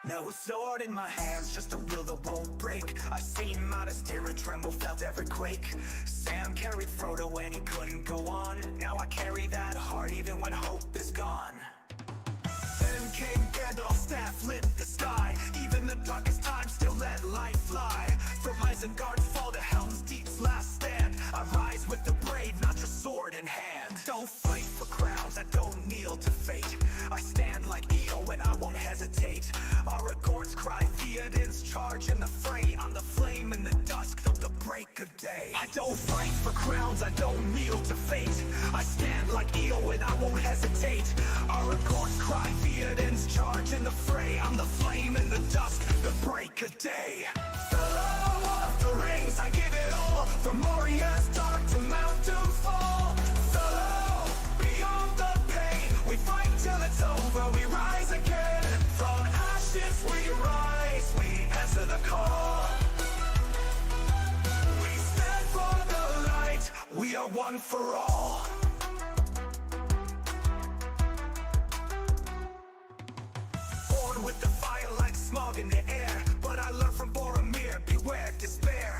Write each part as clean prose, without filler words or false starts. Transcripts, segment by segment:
No sword in my hands, just a will that won't break. I've seen modest terror tremble, felt every quake. Sam carried Frodo when he couldn't go on. Now I carry that heart even when hope is gone. Then came Gandalf's staff lit the sky. Even the darkest times still let light fly. From Isengard fall to Helm's Deep's last stand. I rise with the brave, not just sword in hand. Don't fight for crowns, I don't kneel to fate. I stand like Eo and I won't hesitate. Aragorn's cry, Theoden's charge in the fray. I'm the flame in the dusk till the break of day. I don't fight for crowns, I don't kneel to fate. I stand like Eo and I won't hesitate. Aragorn's cry, Theoden's charge in the fray. I'm the flame in the dusk, the break of day. Fellow of the rings, I give it all. From Moria's dark to Mount Doomfall. Fellow, beyond the pain, we fight till it's over, we rise again. From ashes we rise, we answer the call. We stand for the light, we are one for all. Born with the fire like smog in the air, but I learned from Boromir, beware despair.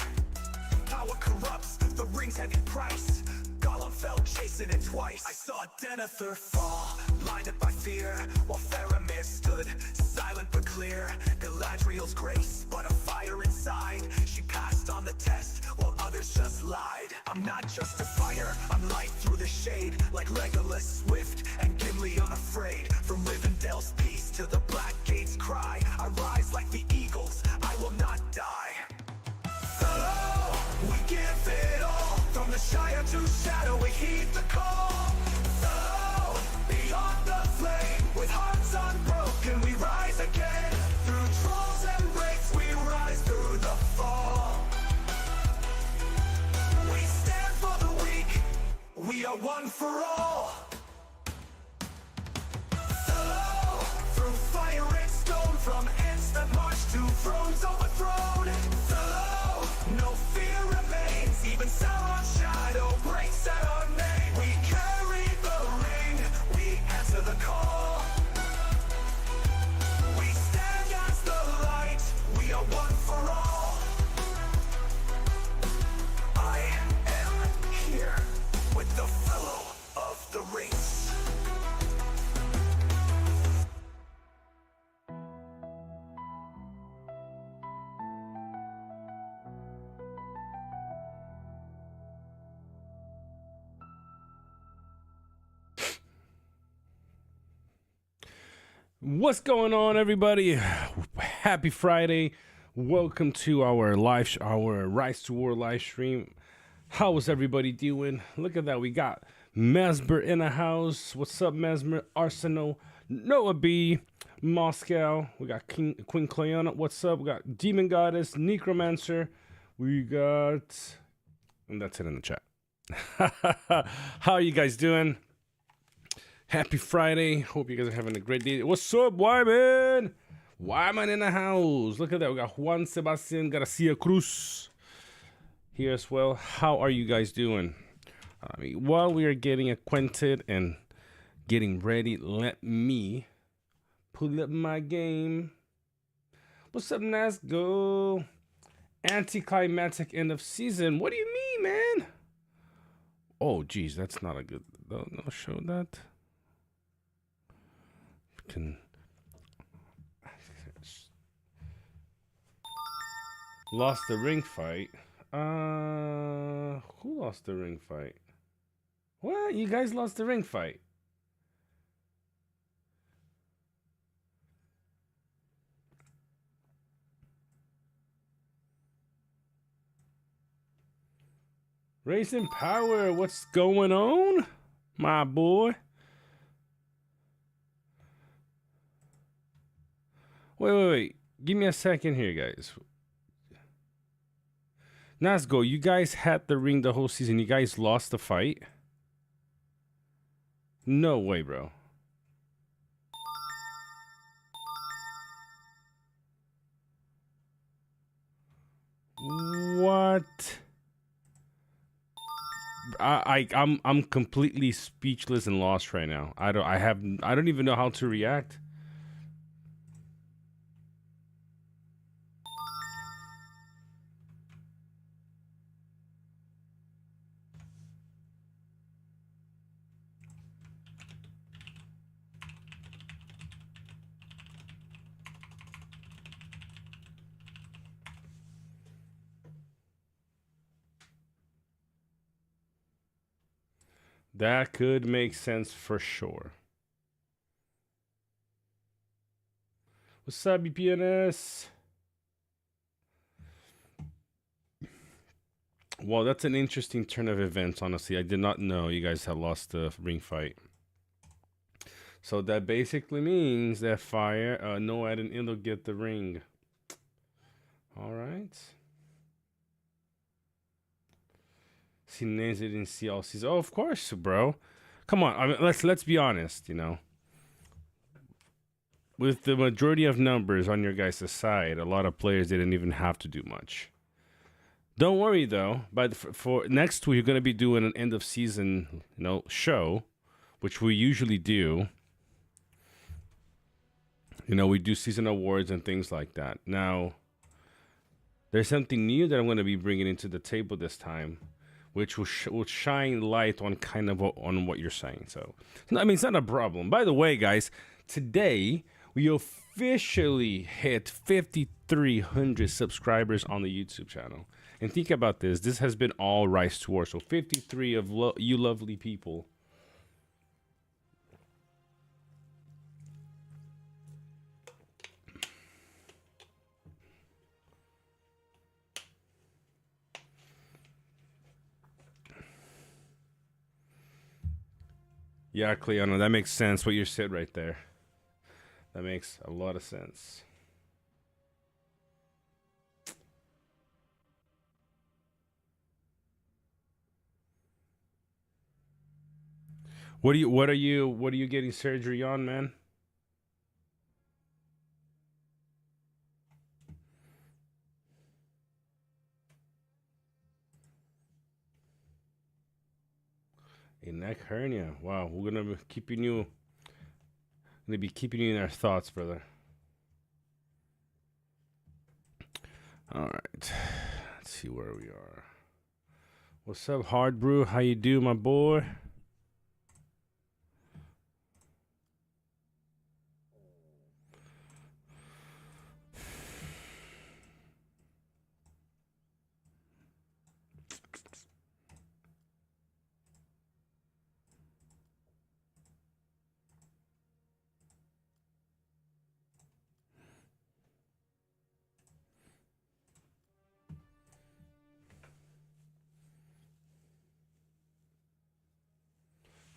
Power corrupts, the ring's heavy price. Gollum fell chasing it twice. I saw Denethor fall, blinded by fear, while Faramir stood, silent but clear. Galadriel's grace, but a fire inside. She passed on the test, while others just lied. I'm not just a fighter, I'm light through the shade. Like Legolas swift and Gimli unafraid. From Rivendell's peace to the Black Gate's cry, I rise like the eagles, I will not die. Fellow, we give it all. From the Shire to Shadow, we heed the call. Fellow, beyond the flame, with hearts unbroken, we rise again. Through trolls and breaks, we rise through the fall. We stand for the weak, we are one for all. Fellow, through fire and stone, from ends that march to thrones overthrown. Fellow, no fear remains, even Sauron's shadow breaks at our name. We carry the ring, we answer the call. We stand as the light, we are one for all. I am here with the fellow of the rings. What's going on, everybody? Happy Friday. Welcome to our our Rise to War live stream. How is everybody doing? Look at that. We got Mesmer in the house. What's up, Mesmer? Arsenal, Noah B, Moscow. We got Queen Cleona. What's up? We got Demon Goddess, Necromancer. We got... And that's it in the chat. How are you guys doing? Happy Friday. Hope you guys are having a great day. What's up, Wyman? Wyman in the house. Look at that. We got Juan Sebastian Garcia Cruz here as well. How are you guys doing? While we are getting acquainted and getting ready, let me pull up my game. What's up, Nasgo? Anticlimactic end of season. What do you mean, man? Oh, geez, that's not a good... No, show that. Can lost the ring fight. Who lost the ring fight? What? You guys lost the ring fight? Racing Power, what's going on, my boy? Wait. Give me a second here, guys. Nazgo, you guys had the ring the whole season. You guys lost the fight? No way, bro. What? I'm completely speechless and lost right now. I don't even know how to react. That could make sense for sure. What's up, BPNS? Well, that's an interesting turn of events, honestly. I did not know you guys had lost the ring fight. So that basically means that Fire, Noad and Indo get the ring. All right. See names they didn't see all season. Oh, of course, bro. Come on. I mean, let's be honest, you know. With the majority of numbers on your guys' side, a lot of players didn't even have to do much. Don't worry though. But for next week, we're gonna be doing an end of season, show, which we usually do. We do season awards and things like that. Now, there's something new that I'm going to be bringing into the table this time, which will shine light on kind of on what you're saying. So, I mean, it's not a problem. By the way, guys, today we officially hit 5,300 subscribers on the YouTube channel. And think about this. This has been all Rise to War. So 53 of you lovely people. Yeah, Cleona, that makes sense what you said right there. That makes a lot of sense. What are you getting surgery on, man? A neck hernia. Wow, we're gonna be keeping you in our thoughts, brother. All right, let's see where we are. What's up, Hard Brew? How you do, my boy?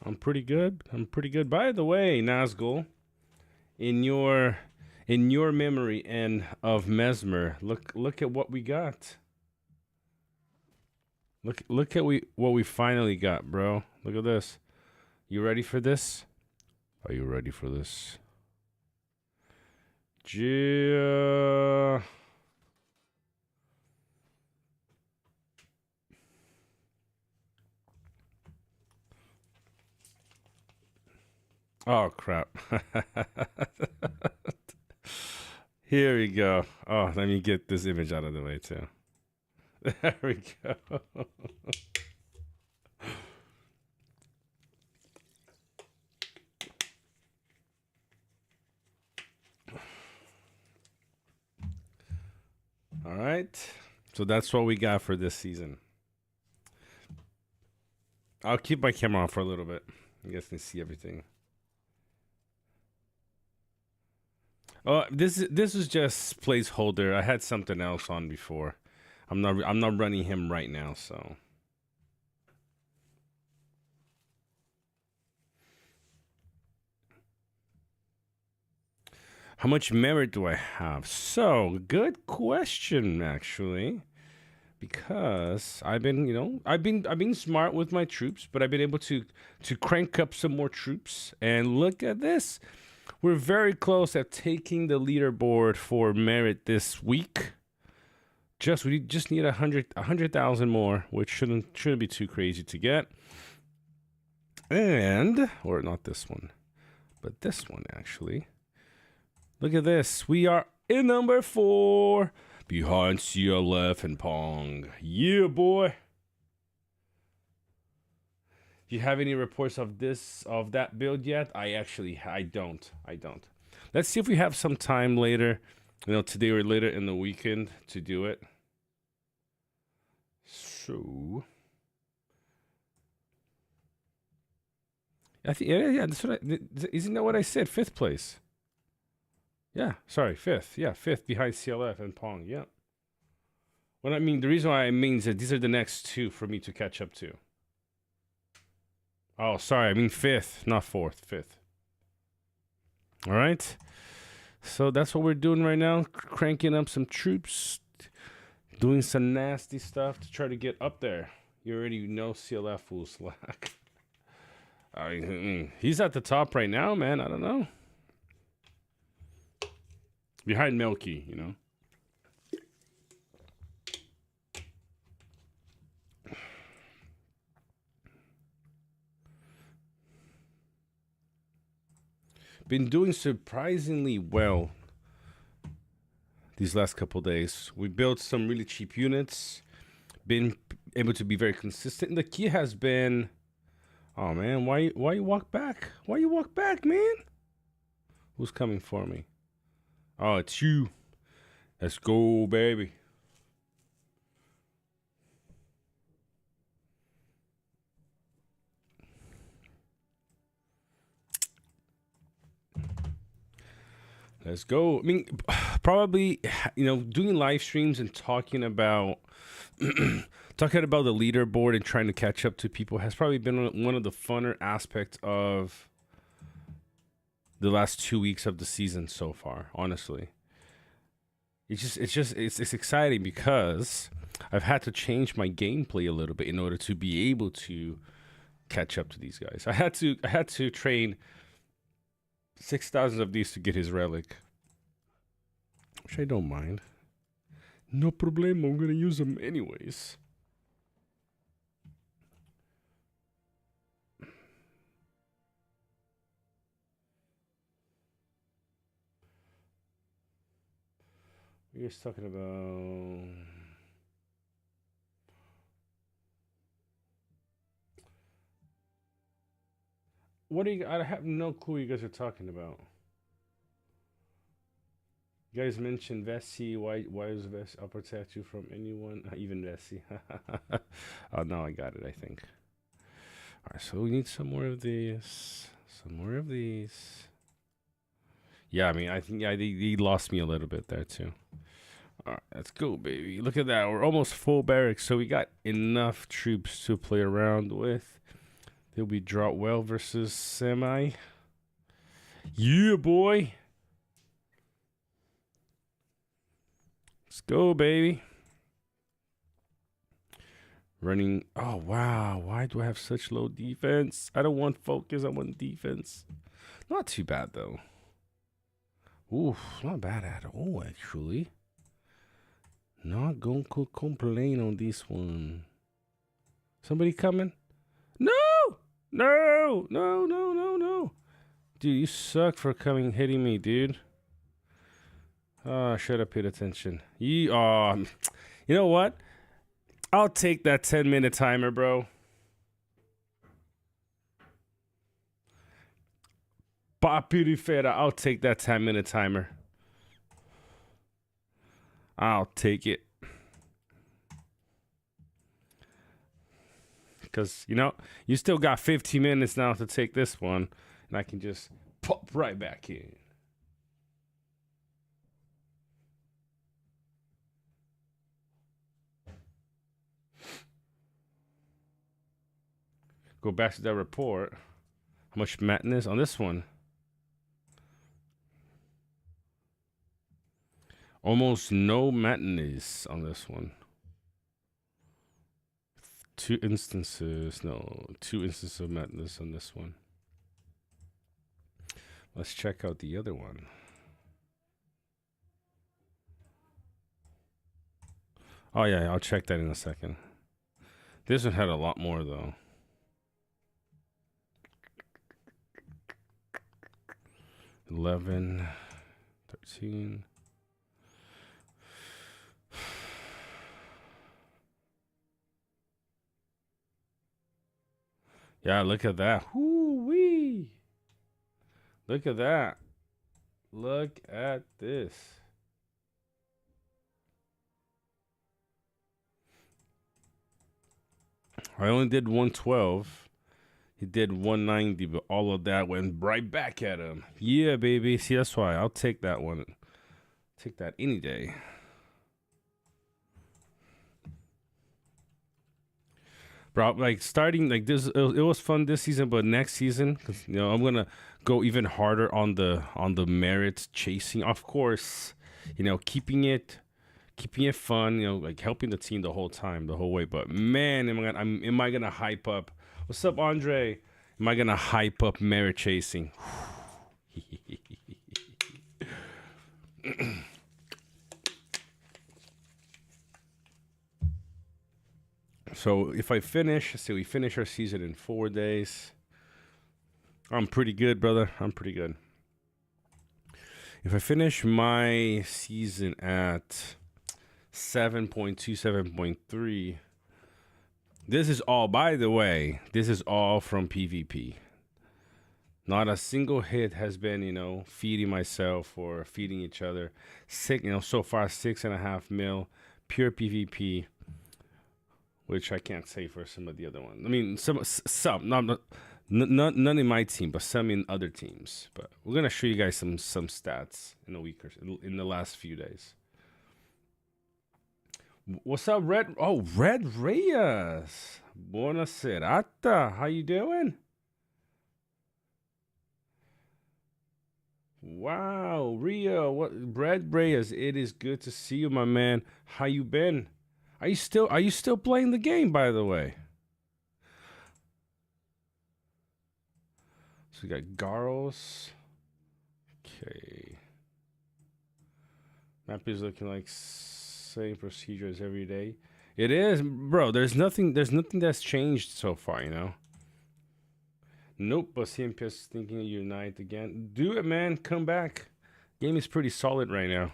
I'm pretty good. By the way, Nazgul, in your memory and of Mesmer, look at what we got. Look at what we finally got, bro. Look at this. You ready for this? Are you ready for this? Yeah. Oh, crap. Here we go. Oh, let me get this image out of the way, too. There we go. All right. So that's what we got for this season. I'll keep my camera on for a little bit. You guys can see everything. Oh, this is just placeholder. I had something else on before. I'm not running him right now, so. How much merit do I have? So, good question, actually. Because I've been smart with my troops, but I've been able to crank up some more troops. And look at this. We're very close at taking the leaderboard for merit this week. We just need 100,000 more, which shouldn't be too crazy to get. Or not this one, but this one actually. Look at this. We are in number 4 behind CLF and Pong. Yeah, boy. Do you have any reports of that build yet? I don't. Let's see if we have some time later, today or later in the weekend to do it. So I think yeah. That's what isn't that what I said? Fifth place. Yeah, sorry, fifth. Yeah, fifth behind CLF and Pong. Yeah. What I mean, the reason why I mean is that these are the next two for me to catch up to. Oh, sorry, I mean fifth, not fourth, fifth. All right. So that's what we're doing right now, cranking up some troops, doing some nasty stuff to try to get up there. You already know CLF will slack. I mean, he's at the top right now, man. I don't know. Behind Milky, you know. Been doing surprisingly well these last couple days. We built some really cheap units. Been able to be very consistent. The key has been, oh man, why you walk back? Why you walk back, man? Who's coming for me? Oh, it's you. Let's go, baby. Let's go. I mean, probably, you know, doing live streams and talking about talking about the leaderboard and trying to catch up to people has probably been one of the funner aspects of the last 2 weeks of the season so far. Honestly, it's exciting because I've had to change my gameplay a little bit in order to be able to catch up to these guys. I had to train 6,000 of these to get his relic, which I don't mind. No problem. I'm gonna use them anyways. We're just talking about. What are you? I have no clue what you guys are talking about. You guys mentioned Vessi. Why is Vessi? I'll protect you from anyone, even Vessi. Oh, now I got it, I think. All right, so we need some more of these. Some more of these. Yeah, I mean, I think he lost me a little bit there too. All right, let's go, baby. Look at that. We're almost full barracks, so we got enough troops to play around with. They'll be drought well versus semi. Yeah, boy. Let's go, baby. Running. Oh, wow. Why do I have such low defense? I don't want focus. I want defense. Not too bad, though. Oof, not bad at all, actually. Not going to complain on this one. Somebody coming? No! No! No, no, no, no. Dude, you suck for hitting me, dude. Oh, I should have paid attention. You know what? I'll take that 10-minute timer, bro. Papirifera, I'll take that 10-minute timer. I'll take it. Because, you know, you still got 15 minutes now to take this one. And I can just pop right back in. Go back to that report. How much madness on this one? Almost no madness on this one. Two instances of madness on this one. Let's check out the other one. Oh yeah, I'll check that in a second. This one had a lot more though. 11, 13. Yeah, look at that. Whoo-wee. Look at that. Look at this. I only did 112. He did 190, but all of that went right back at him. Yeah, baby. See, that's why I'll take that one. Take that any day. Bro, like starting like this, it was fun this season, but next season, because I'm gonna go even harder on the merits chasing. Of course, keeping it fun. Like helping the team the whole time, the whole way. But man, am I gonna hype up? What's up, Andre? Am I gonna hype up merit chasing? So if I finish, say we finish our season in 4 days, I'm pretty good, brother. I'm pretty good. If I finish my season at 7.2, 7.3, this is all, by the way, this is all from PvP. Not a single hit has been, feeding myself or feeding each other. So far 6.5 mil, pure PvP. Which I can't say for some of the other ones. I mean, some, none in my team, but some in other teams. But we're gonna show you guys some stats in a week or in the last few days. What's up, Red? Oh, Red Reyes. Buona serata. How you doing? Wow, Rio. Red Reyes? It is good to see you, my man. How you been? Are you still playing the game, by the way? So we got Garos. Okay. Map is looking like same procedure as every day. It is, bro. There's nothing that's changed so far, Nope, but CMPS thinking of Unite again. Do it, man. Come back. Game is pretty solid right now.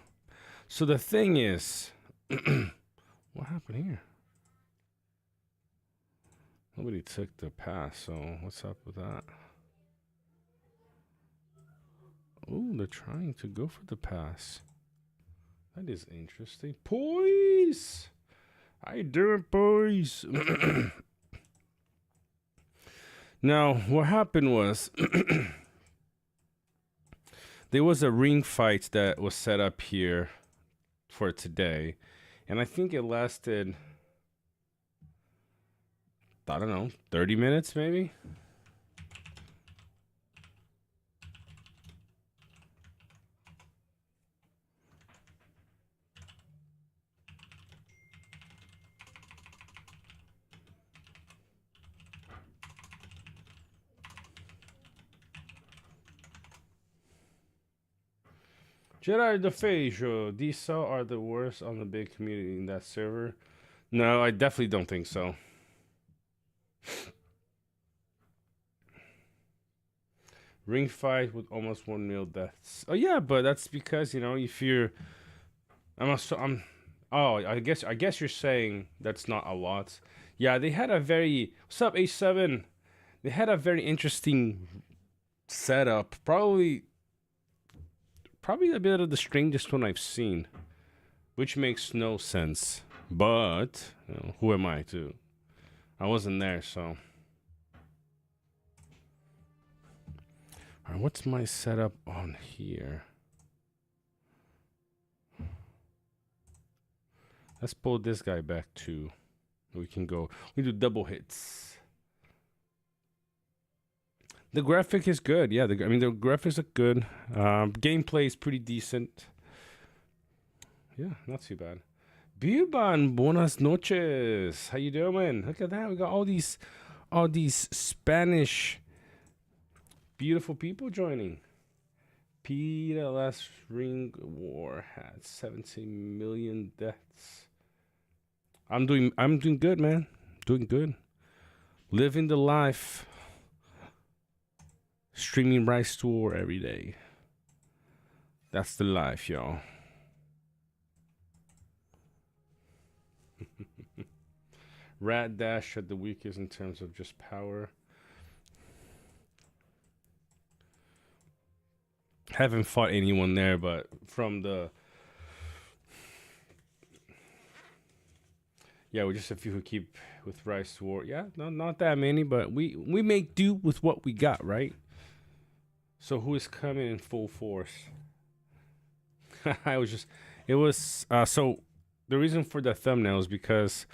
So the thing is what happened here? Nobody took the pass, so what's up with that? Oh, they're trying to go for the pass. That is interesting. Boys! How you doing, boys? Now, what happened was there was a ring fight that was set up here for today. And I think it lasted, I don't know, 30 minutes maybe? Gerard DeFejo, these are the worst on the big community in that server. No, I definitely don't think so. Ring fight with almost 1 mil deaths. Oh yeah, but that's because if you're, I guess you're saying that's not a lot. Yeah, they had a very, what's up H7? They had a very interesting setup. Probably a bit of the strangest one I've seen, which makes no sense. But who am I to? I wasn't there, so. All right, what's my setup on here? Let's pull this guy back too. We can go. We do double hits. The graphic is good. Yeah, the graphics are good. Gameplay is pretty decent. Yeah, not too bad. Bilban, buenas noches. How you doing? Look at that. We got all these Spanish beautiful people joining. Peter, last ring war had 17 million deaths. I'm doing good, man. Doing good. Living the life. Streaming Rise to War every day. That's the life, y'all. Rat Dash at the weakest in terms of just power. Haven't fought anyone there, but from the Yeah, we're just a few who keep with Rise to War. Yeah, no, not that many, but we make do with what we got, right? So who is coming in full force? I was just, it was so the reason for the thumbnail is because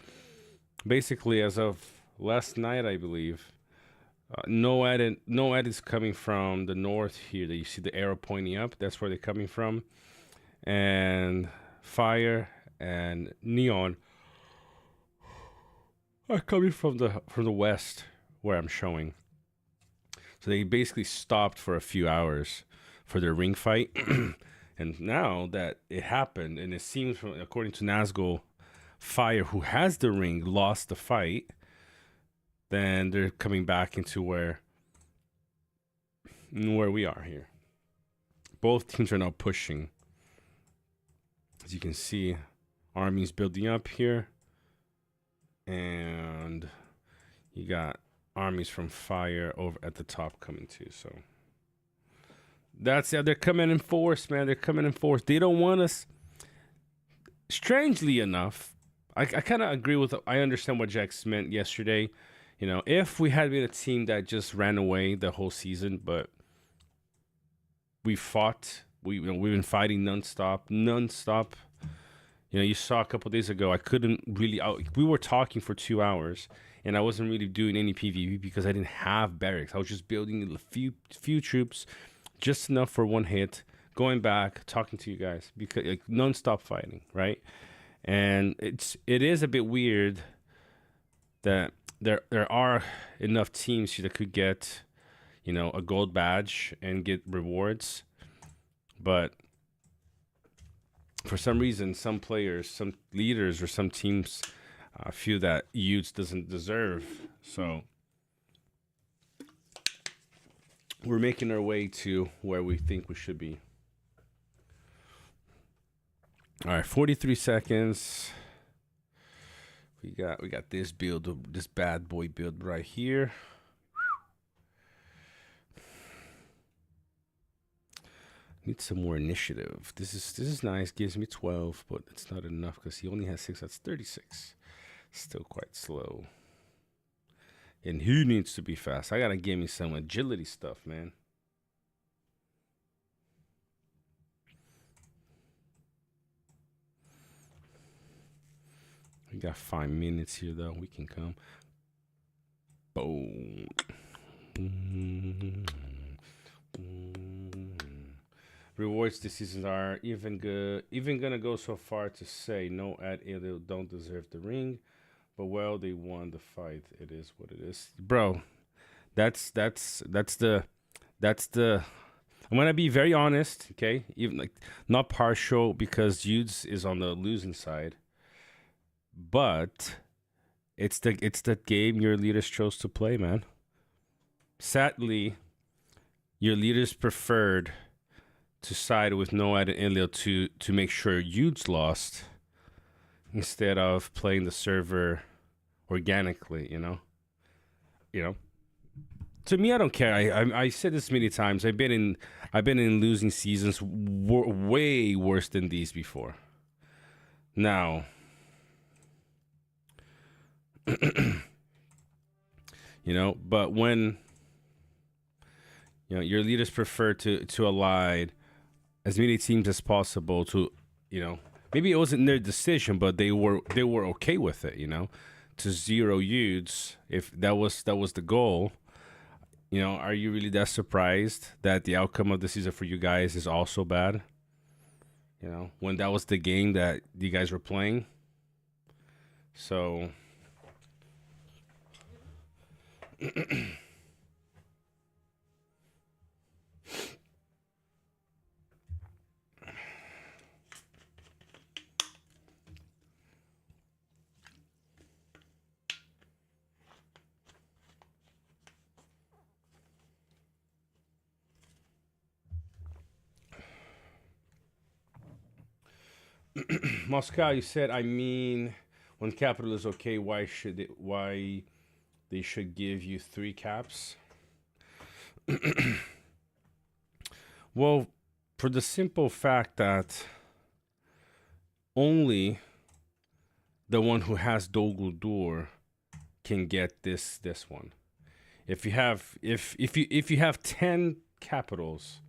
basically as of last night, I believe, no ad is coming from the north here. That you see the arrow pointing up. That's where they're coming from, and Fire and Neon are coming from the west where I'm showing. So they basically stopped for a few hours for their ring fight. And now that it happened, and it seems, from, according to Nazgul, Fire, who has the ring, lost the fight, then they're coming back into where we are here. Both teams are now pushing. As you can see, armies building up here. And you got armies from Fire over at the top coming too. So that's they're coming in force, man. They're coming in force. They don't want us. Strangely enough, I kind of agree with. I understand what Jax meant yesterday. You know, if we had been a team that just ran away the whole season, but we fought. We've been fighting nonstop. You know, you saw a couple days ago. I couldn't really. We were talking for 2 hours, and I wasn't really doing any PvP because I didn't have barracks. I was just building a few troops, just enough for one hit. Going back, talking to you guys because like nonstop fighting, right? And it is a bit weird that there are enough teams that could get, you know, a gold badge and get rewards, but for some reason, some players, some leaders, or some teams feel that Utes doesn't deserve. So we're making our way to where we think we should be. All right, 43 seconds. We got this build, this bad boy build right here. Need some more initiative. This is nice. Gives me 12, but it's not enough because he only has 6. That's 36. Still quite slow. And who needs to be fast? I gotta give me some agility stuff, man. We got 5 minutes here, though. We can come. Boom. Rewards this season are even good. Even gonna go so far to say no ad they don't deserve the ring, but well, they won the fight. It is what it is, bro. That's the. I'm gonna be very honest, okay? Even like not partial because Yudes is on the losing side, but it's the game your leaders chose to play, man. Sadly, your leaders preferred to side with Noad and Enlil to make sure Yudes lost instead of playing the server organically, you know? To me, I don't care. I said this many times. I've been in losing seasons way worse than these before. Now, you know, but when your leaders prefer to ally as many teams as possible to, maybe it wasn't their decision, but they were okay with it, to zero Yudes if that was the goal. Are you really that surprised that the outcome of the season for you guys is also bad? When that was the game that you guys were playing. So Moscow, you said, when capital is okay, why they should give you 3 caps? Well, for the simple fact that only the one who has Dogul Dur can get this one. If you have 10 capitals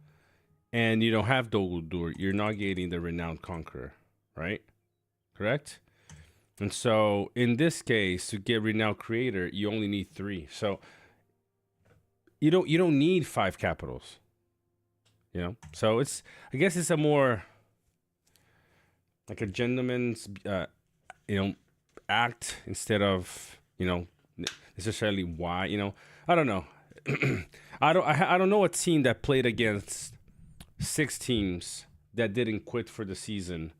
and you don't have Dogul Dur, you're not getting the Renowned Conqueror, right? Correct? And so in this case, to get Renowned Creator, you only need 3. So you don't need 5 capitals. You know? So I guess it's a more like a gentleman's act instead of, necessarily why, I don't know. I don't know a team that played against 6 teams that didn't quit for the season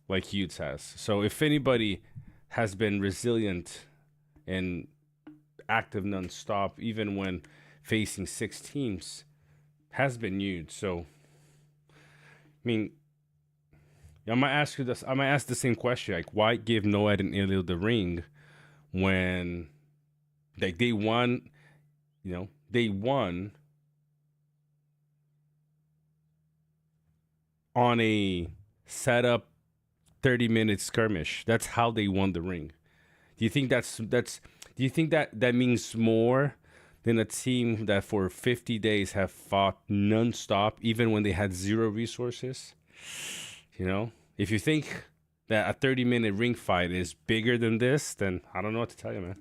like Utes has. So if anybody has been resilient and active nonstop, even when facing 6 teams, has been Utes. So, I mean, I might ask you this. I might ask the same question: like, why give Noed and Ilil the ring when, like, they won? They won on a setup 30-minute skirmish. That's how they won the ring. Do you think do you think that means more than a team that for 50 days have fought nonstop, even when they had 0 resources? If you think that a 30-minute ring fight is bigger than this, then I don't know what to tell you, man.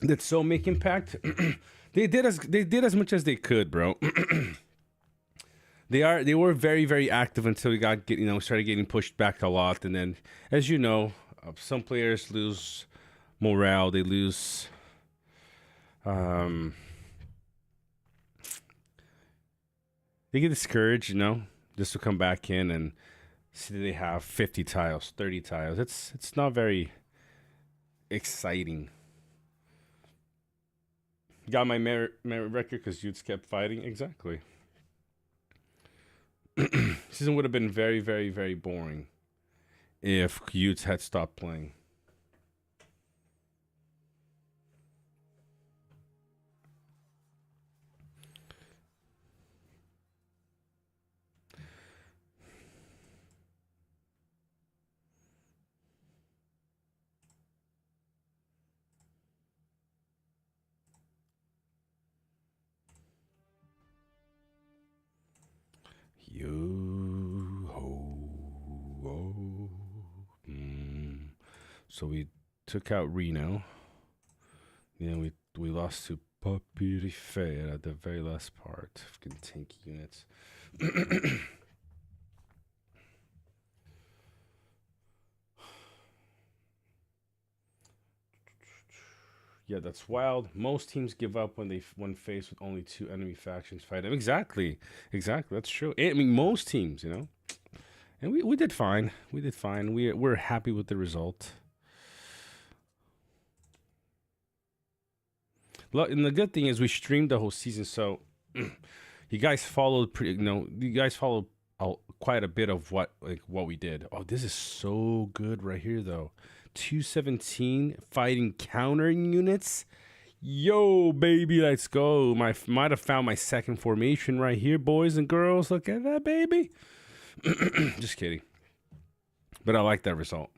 Did so make impact? They did as much as they could, bro. They were very, very active until we started getting pushed back a lot, and then, as you know, some players lose morale. They lose, they get discouraged, just to come back in and see that they have 50 tiles, 30 tiles. It's not very exciting. Got my merit record because Utes kept fighting. Exactly. Season would have been very, very, very boring if Utes had stopped playing. So we took out Reno. Then we lost to Papiri Fair at the very last part. Fucking tank units. Yeah, that's wild. Most teams give up when faced with only 2 enemy factions fighting. Exactly. That's true. I mean, most teams, and we did fine. We're happy with the result. And the good thing is we streamed the whole season, so you guys followed quite a bit of what we did. Oh, this is so good right here, though. 217 fighting counter units. Yo, baby, let's go. Might have found my second formation right here, boys and girls. Look at that, baby. Just kidding. But I like that result.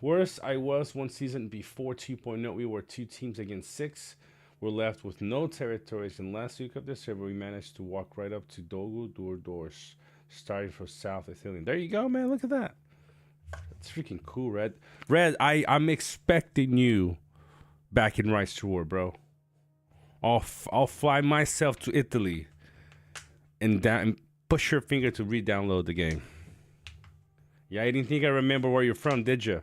Worse, I was one season before 2.0. We were 2 teams against 6. We're left with no territories. And last week of the server, we managed to walk right up to Dogul Dur doors, starting from South Ithilien. There you go, man. Look at that. That's freaking cool, Red. I'm expecting you back in Rise to War, bro. I'll fly myself to Italy and push your finger to re-download the game. Yeah, I didn't think I remember where you're from, did you?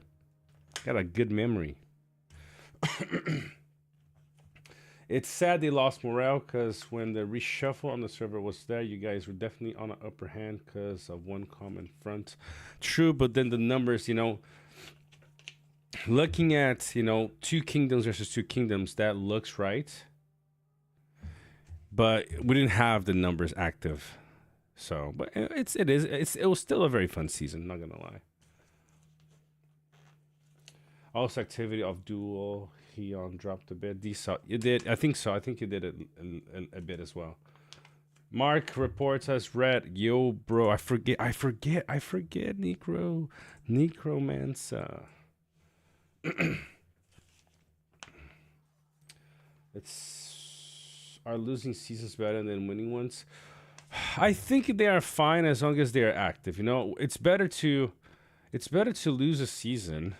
Got a good memory. It's sad they lost morale because when the reshuffle on the server was there, you guys were definitely on an upper hand because of one common front. True, but then the numbers, looking at, 2 kingdoms versus 2 kingdoms, that looks right. But we didn't have the numbers active. So, but it was still a very fun season, not gonna lie. Also, activity of duel, Heon dropped a bit. You did, I think so. I think you did it a bit as well. Mark reports has read. Yo, bro, I forget, Necromancer. It's are losing seasons better than winning ones? I think they are fine as long as they are active. You know, it's better to lose a season,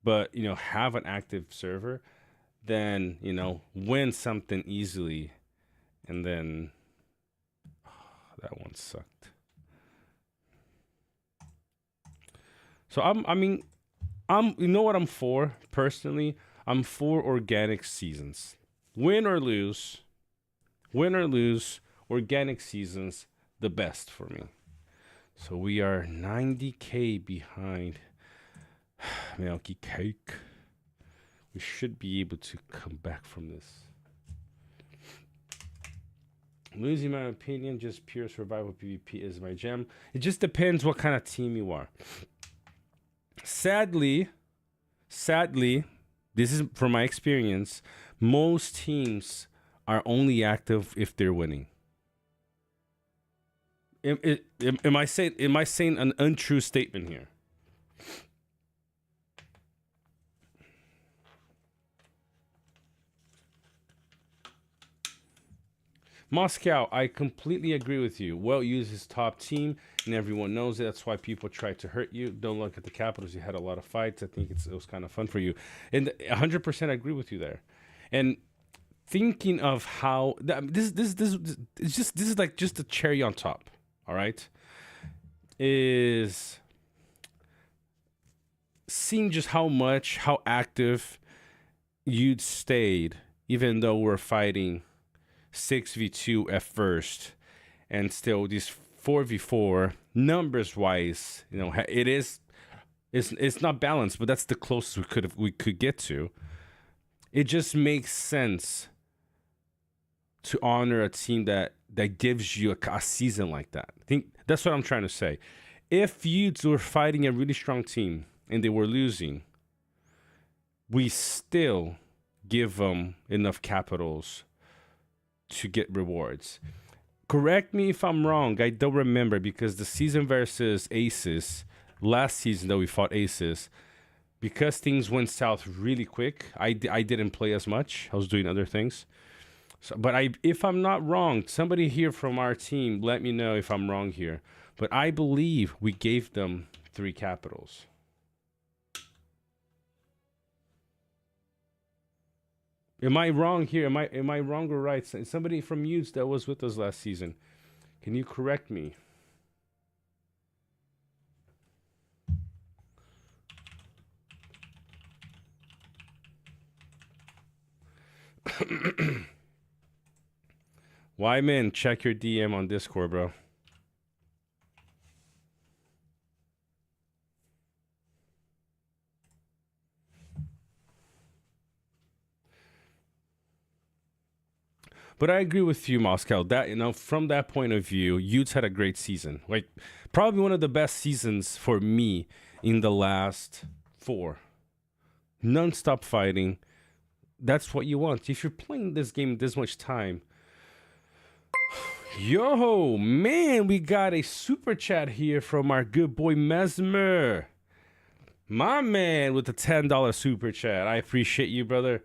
but have an active server than win something easily, and then that one sucked. So I'm you know what I'm for personally? I'm for organic seasons. Win or lose, organic seasons the best for me. So we are 90K behind Milky Cake. We should be able to come back from this. Losing my opinion, just pure survival PvP is my gem. It just depends what kind of team you are. Sadly, this is from my experience, most teams are only active if they're winning. Am I saying an untrue statement here? Moscow, I completely agree with you. Well used his top team, and everyone knows it. That's why people try to hurt you. Don't look at the Capitals. You had a lot of fights. I think it was kind of fun for you. And 100% agree with you there. And thinking of how this is like just the cherry on top. All right, is seeing just how active you'd stayed, even though we're fighting 6v2 at first, and still these 4v4 numbers wise, it's not balanced, but that's the closest we could get to. It just makes sense to honor a team that gives you a season like that. I think that's what I'm trying to say. If you were fighting a really strong team and they were losing, we still give them enough capitals to get rewards. Correct me if I'm wrong. I don't remember, because the season versus Aces, last season that we fought Aces, because things went south really quick, I didn't play as much. I was doing other things. So, but if I'm not wrong, somebody here from our team, let me know if I'm wrong here. But I believe we gave them 3 capitals. Am I wrong here? Am I wrong or right? Somebody from Utes that was with us last season, can you correct me? Wyman, check your DM on Discord, bro. But I agree with you, Moscow. That from that point of view, Utes had a great season. Like, probably one of the best seasons for me in the last 4. Non-stop fighting. That's what you want. If you're playing this game this much time. Yo, man, we got a super chat here from our good boy Mesmer. My man with the $10 super chat. I appreciate you, brother.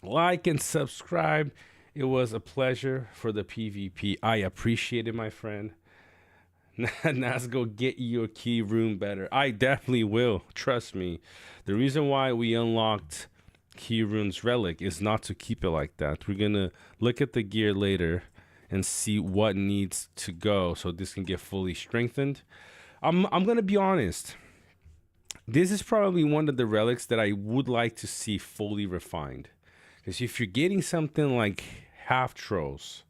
Like and subscribe. It was a pleasure for the PvP. I appreciate it, my friend. Nazgo, get your key room better. I definitely will. Trust me. The reason why we unlocked Key Rune's Relic is not to keep it like that. We're going to look at the gear later and see what needs to go so this can get fully strengthened. I'm going to be honest. This is probably one of the relics that I would like to see fully refined. Because if you're getting something like half trolls.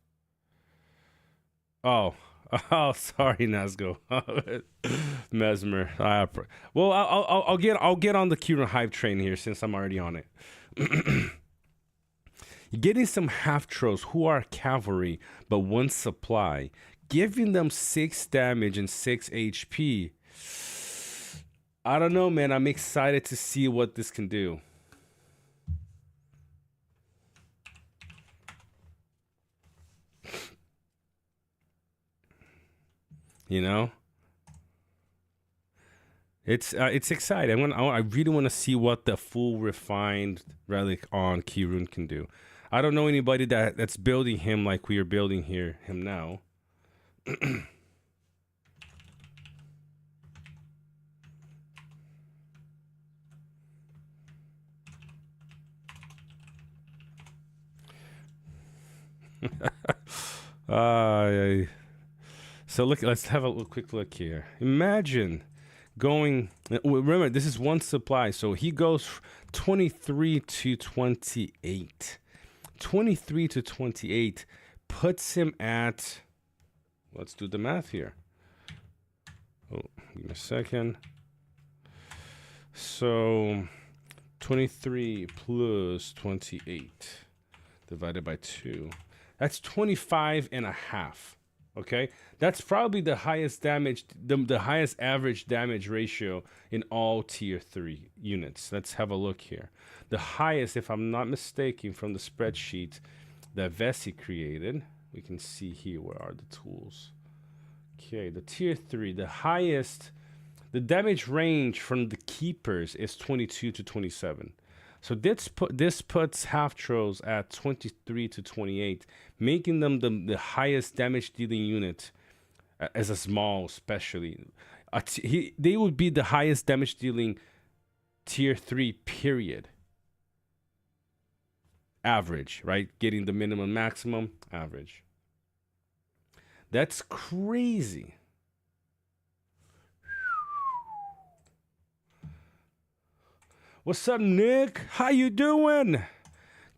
Oh, sorry, Nazgo. Mesmer. Well, I'll get on the Kieran hype train here since I'm already on it. You're getting some half trolls who are cavalry but 1 supply, giving them 6 damage and 6 HP. I don't know, man. I'm excited to see what this can do. You know, it's exciting. I really want to see what the full refined relic on Kirun can do. I don't know anybody that's building him like we are building him now. So look, let's have a quick look here. Imagine going. Remember, this is one supply, so he goes 23 to 28. 23 to 28 puts him at. Let's do the math here. Oh, give me a second. So 23 plus 28 divided by 2. That's 25 and a half. Okay, that's probably the highest damage, the highest average damage ratio in all tier 3 units. Let's have a look here. The highest, if I'm not mistaken, from the spreadsheet that Vessi created, we can see here, where are the tools? Okay, the tier 3, the highest, the damage range from the keepers is 22 to 27. So this puts half trolls at 23 to 28, making them the highest damage dealing unit as a small, especially. They would be the highest damage dealing tier 3 period. Average, right? Getting the minimum, maximum, average. That's crazy. What's up, Nick? How you doing?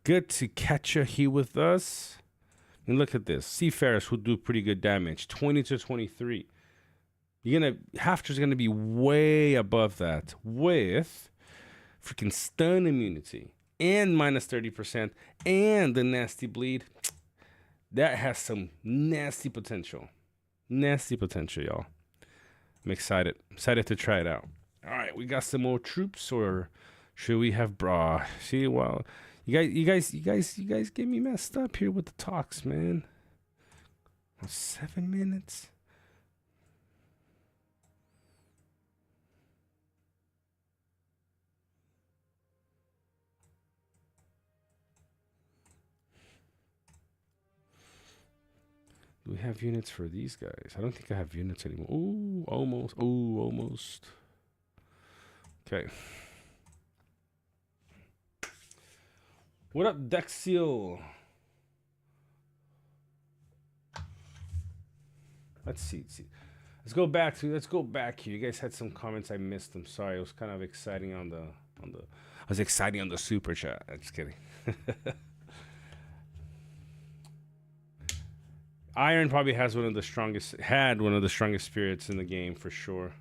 Good to catch you here with us. And look at this. Seafarers who do pretty good damage. 20 to 23. Hafter's gonna be way above that with freaking stun immunity and minus 30% and the nasty bleed. That has some nasty potential. Nasty potential, y'all. I'm excited. Excited to try it out. All right, we got some more troops, or should we have bra? See, well, you guys get me messed up here with the talks, man. 7 minutes. Do we have units for these guys? I don't think I have units anymore. Ooh, almost. Ooh, almost. Okay. What up, Dexiel? Let's see. Let's go back here. You guys had some comments. I missed them. Sorry. It was kind of exciting on the. I was exciting on the super chat. I'm just kidding. Iron probably had one of the strongest spirits in the game for sure.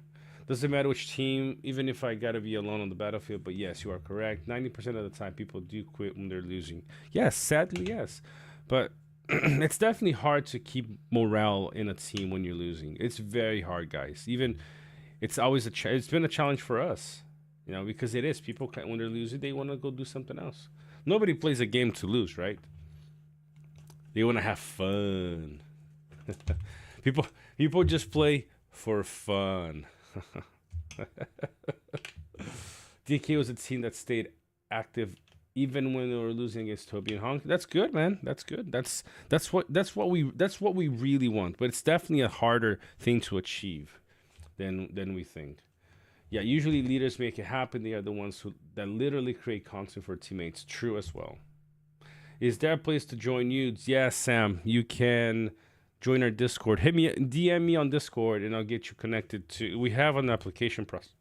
Doesn't matter which team, even if I gotta be alone on the battlefield. But yes, you are correct. 90% of the time, people do quit when they're losing. Yes, sadly, yes. But it's definitely hard to keep morale in a team when you're losing. It's very hard, guys. It's always it's been a challenge for us, because it is. People when they're losing, they want to go do something else. Nobody plays a game to lose, right? They want to have fun. People just play for fun. DK was a team that stayed active even when they were losing against Toby and Honk. That's good, man. That's good. That's what we really want. But it's definitely a harder thing to achieve than we think. Yeah, usually leaders make it happen. They are the ones that literally create content for teammates. True as well. Is there a place to join you? Yes, Sam. You can join our Discord. Hit me, DM me on Discord, and I'll get you connected to. We have an application process.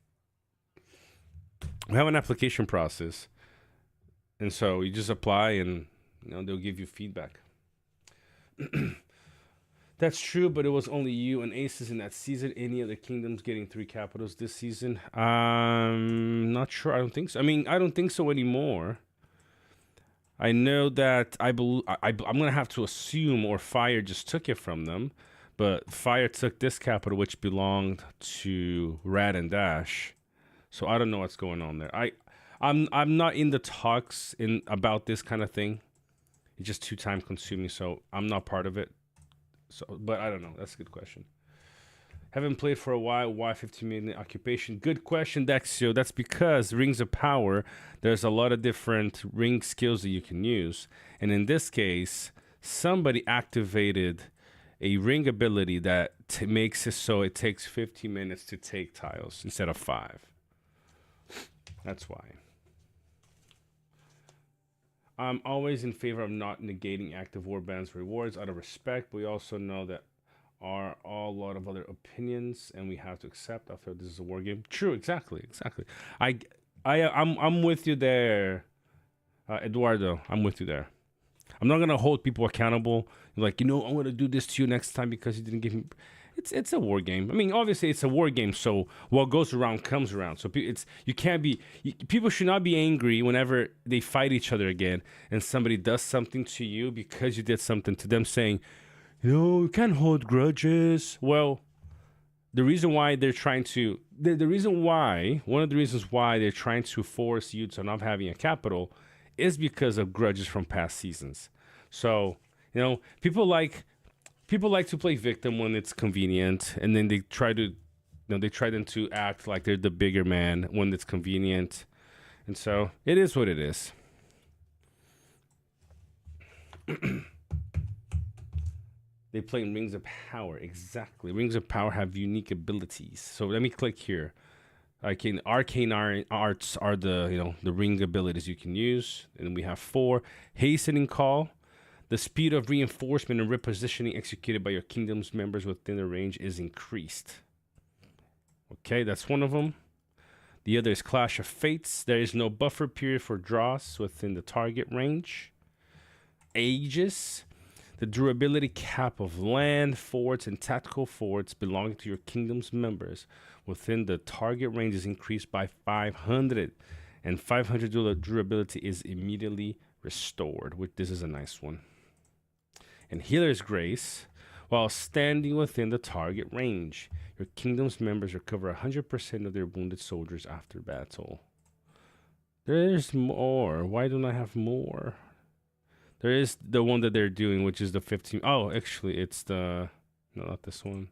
And so you just apply, and they'll give you feedback. That's true, but it was only you and Aces in that season. Any other kingdoms getting 3 capitals this season? Not sure. I don't think so. I mean, I don't think so anymore. I know that I'm gonna have to assume, or Fire just took it from them, but Fire took this capital, which belonged to Rad and Dash. So I don't know what's going on there. I'm not in the talks about this kind of thing. It's just too time consuming, so I'm not part of it. So, but I don't know. That's a good question. Haven't played for a while. Why 15-minute occupation? Good question, Dexio. That's because Rings of Power, there's a lot of different ring skills that you can use. And in this case, somebody activated a ring ability that makes it so it takes 15 minutes to take tiles instead of 5. That's why. I'm always in favor of not negating active warbands rewards out of respect, but we also know that are a lot of other opinions, and we have to accept. I feel this is a war game. True, exactly. I'm with you there, Eduardo. I'm with you there. I'm not gonna hold people accountable. Like, I'm gonna do this to you next time because you didn't give me. It's a war game. I mean, obviously it's a war game, so what goes around comes around. So people should not be angry whenever they fight each other again, and somebody does something to you because you did something to them, saying, you can't hold grudges. Well, the reason why they're trying to, one of the reasons why they're trying to force you to not having a capital is because of grudges from past seasons. So, people like to play victim when it's convenient, and then they try to, they try them to act like they're the bigger man when it's convenient. And so it is what it is. They play in Rings of Power. Exactly. Rings of Power have unique abilities. So let me click here. Arcane arts are the ring abilities you can use. And we have 4. Hastening Call. The speed of reinforcement and repositioning executed by your kingdom's members within the range is increased. Okay, that's one of them. The other is Clash of Fates. There is no buffer period for draws within the target range. Aegis. The durability cap of land, forts, and tactical forts belonging to your kingdom's members within the target range is increased by 500. And 500 durability is immediately restored, which this is a nice one. And Healer's Grace, while standing within the target range, your kingdom's members recover 100% of their wounded soldiers after battle. There's more. Why don't I have more? There is the one that they're doing, which is the 15. Oh, actually, it's the... No, not this one.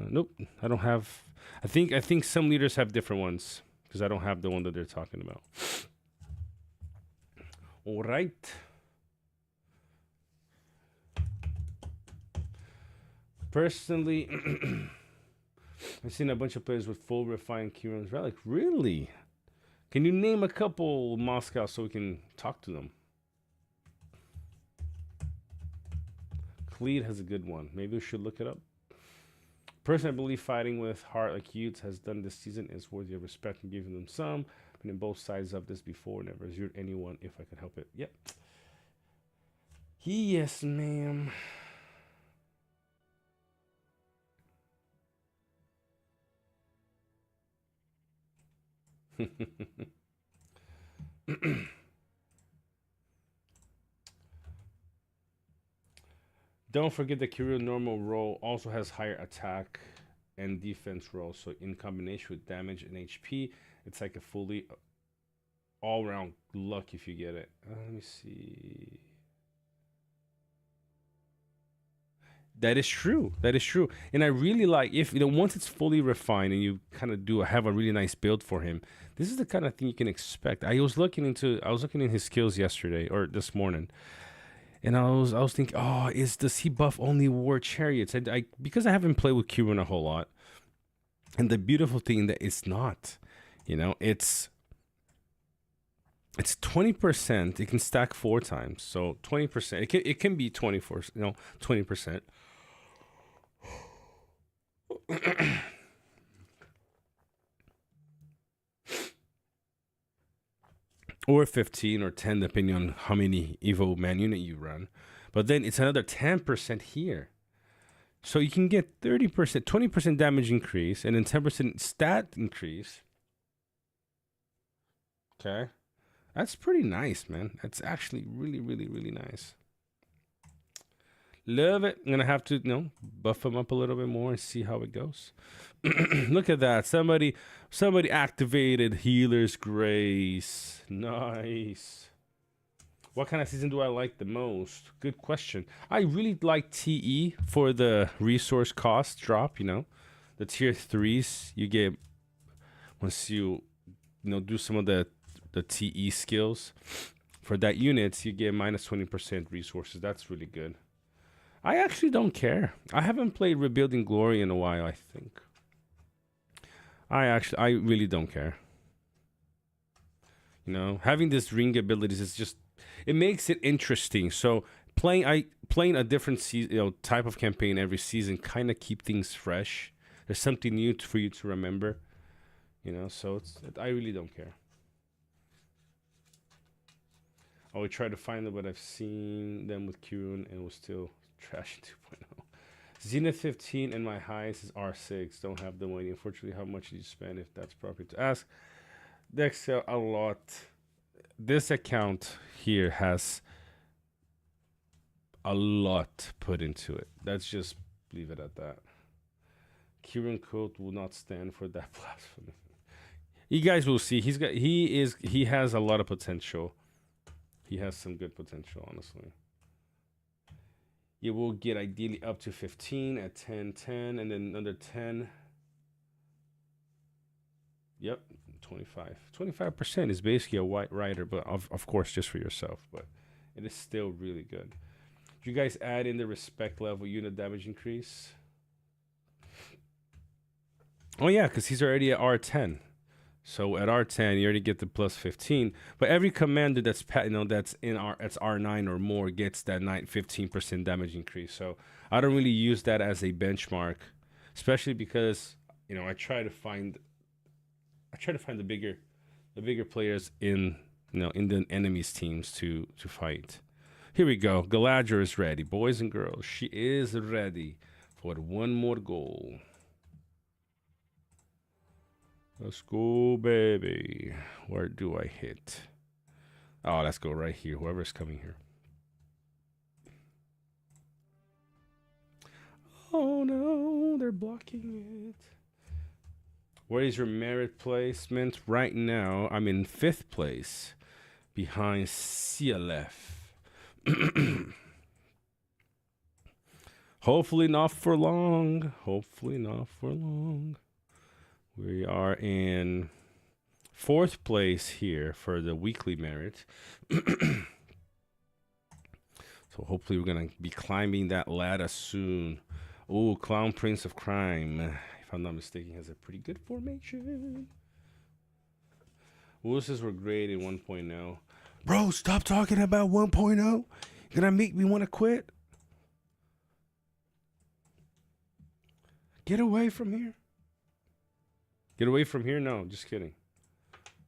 Nope, I don't have... I think some leaders have different ones, because I don't have the one that they're talking about. All right. Personally, I've seen a bunch of players with full refined keyruns. Relic, really? Can you name a couple, Moscow, so we can talk to them? Cleed has a good one. Maybe we should look it up. Personally, I believe fighting with heart like Utes has done this season is worthy of respect and giving them some. Been in both sides of this before. Never zeroed anyone if I could help it. Yep. Yes, ma'am. Don't forget the Kiryu normal roll also has higher attack and defense roll. So in combination with damage and HP, it's like a fully all-round luck if you get it. Let me see. That is true. That is true. And I really like, if once it's fully refined and you kind of have a really nice build for him, this is the kind of thing you can expect. I was looking in his skills yesterday or this morning, and I was thinking, does he buff only war chariots? Because I haven't played with Cuban a whole lot, and the beautiful thing that it's not, it's 20%. It can stack 4 times, so 20%. It can be 24, 20%. Or 15 or 10, depending on how many Evo man unit you run. But then it's another 10% here. So you can get 30%, 20% damage increase, and then 10% stat increase. Okay. That's pretty nice, man. That's actually really, really, really nice. Love it. I'm going to have to, buff him up a little bit more and see how it goes. Look at that. Somebody activated Healer's Grace. Nice. What kind of season do I like the most? Good question. I really like TE for the resource cost drop, you know. The tier 3s you get once you do some of the TE skills. For that units, you get minus 20% resources. That's really good. I actually don't care. I haven't played Rebuilding Glory in a while, I think. I really don't care. You know, having this ring abilities is just, it makes it interesting. So playing a different type of campaign every season kind of keep things fresh. There's something new for you to remember. You know, so I really don't care. I would try to find them, but I've seen them with Kirun and was still trash in 2.0. Zenith 15 and my highest is R6. Don't have the money. Unfortunately, how much did you spend if that's proper to ask? The Excel a lot. This account here has a lot put into it. Let's just leave it at that. Kieran Coat will not stand for that blasphemy. You guys will see. He has a lot of potential. He has some good potential, honestly. You will get ideally up to 15 at 10, 10, and then another 10. Yep, 25. 25% is basically a white rider, but of course just for yourself, but it is still really good. Do you guys add in the respect level unit damage increase? Oh yeah, because he's already at R10. So at R10, you already get the plus 15. But every commander that's that's R9 or more gets that 15% damage increase. So I don't really use that as a benchmark, especially because I try to find the bigger players in in the enemy's teams to fight. Here we go. Galadriel is ready, boys and girls. She is ready for one more goal. Let's go, baby. Where do I hit? Oh, let's go right here. Whoever's coming here. Oh no, they're blocking it. Where is your merit placement? Right now, I'm in 5th place behind CLF. Hopefully not for long. Hopefully not for long. We are in 4th place here for the weekly merit. So hopefully we're going to be climbing that ladder soon. Oh, Clown Prince of Crime, if I'm not mistaken, has a pretty good formation. Willis's were great in 1.0. Bro, stop talking about 1.0. You're going to make me want to quit. Get away from here. Get away from here? No, just kidding.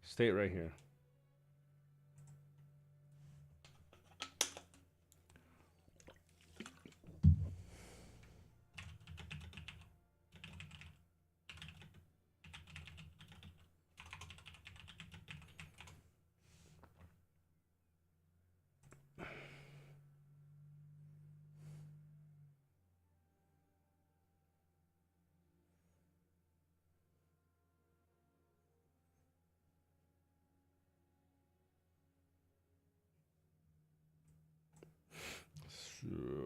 Stay right here. So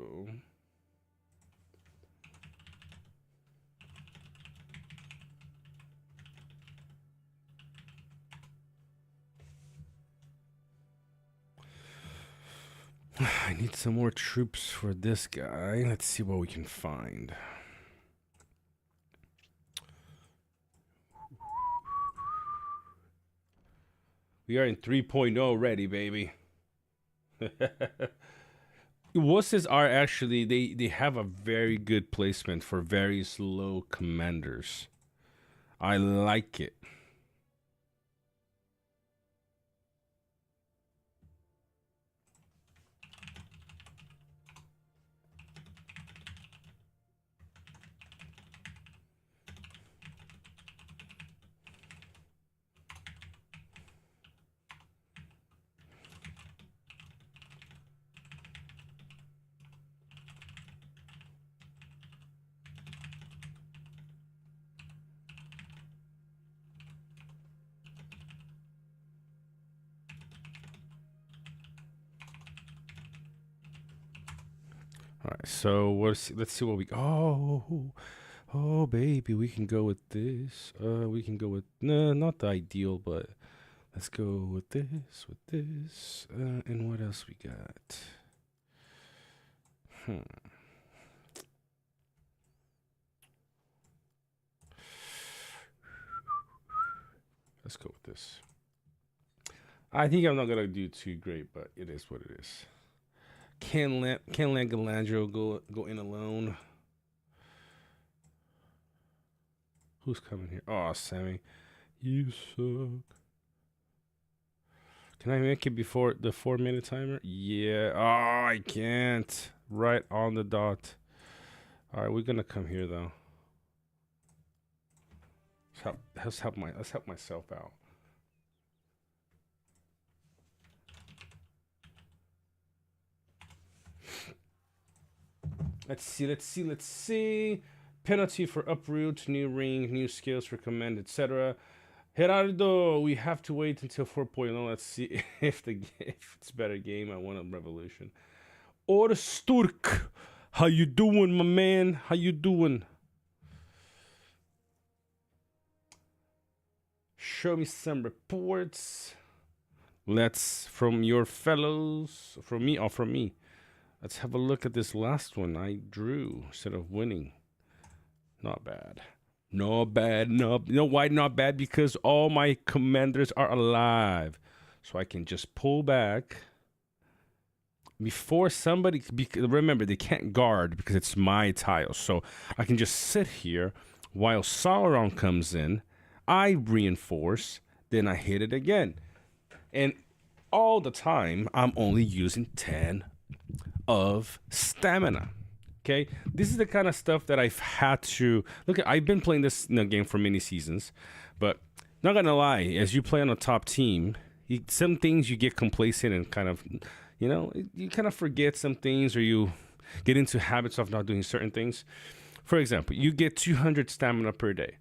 I need some more troops for this guy. Let's see what we can find. We are in 3.0 ready, baby. Wusses are actually, they have a very good placement for very slow commanders. I like it. All right, so let's see what we. Oh, baby, we can go with this. We can go with not the ideal, but let's go with this, and what else we got? Let's go with this. I think I'm not gonna do too great, but it is what it is. Can let Galandro go in alone? Who's coming here? Oh, Sammy, you suck. Can I make it before the 4-minute timer? Yeah. Oh, I can't. Right on the dot. All right, we're gonna come here though. Let's help myself out. Let's see. Penalty for uproot, new ring, new skills recommend, etc. Gerardo, we have to wait until 4.0. Let's see if it's better game. I want a revolution. Orsturk, how you doing, my man? How you doing? Show me some reports. Let's from your fellows, from me. Let's have a look at this last one I drew instead of winning. Not bad. Not bad. No, you know why not bad? Because all my commanders are alive. So I can just pull back before somebody, remember, they can't guard because it's my tile. So I can just sit here while Sauron comes in. I reinforce, then I hit it again. And all the time, I'm only using 10 of stamina. Okay, this is the kind of stuff that I've had to look at. I've been playing this game for many seasons, but not gonna lie, as you play on a top team, some things you get complacent and kind of, you kind of forget some things, or you get into habits of not doing certain things. For example, you get 200 stamina per day.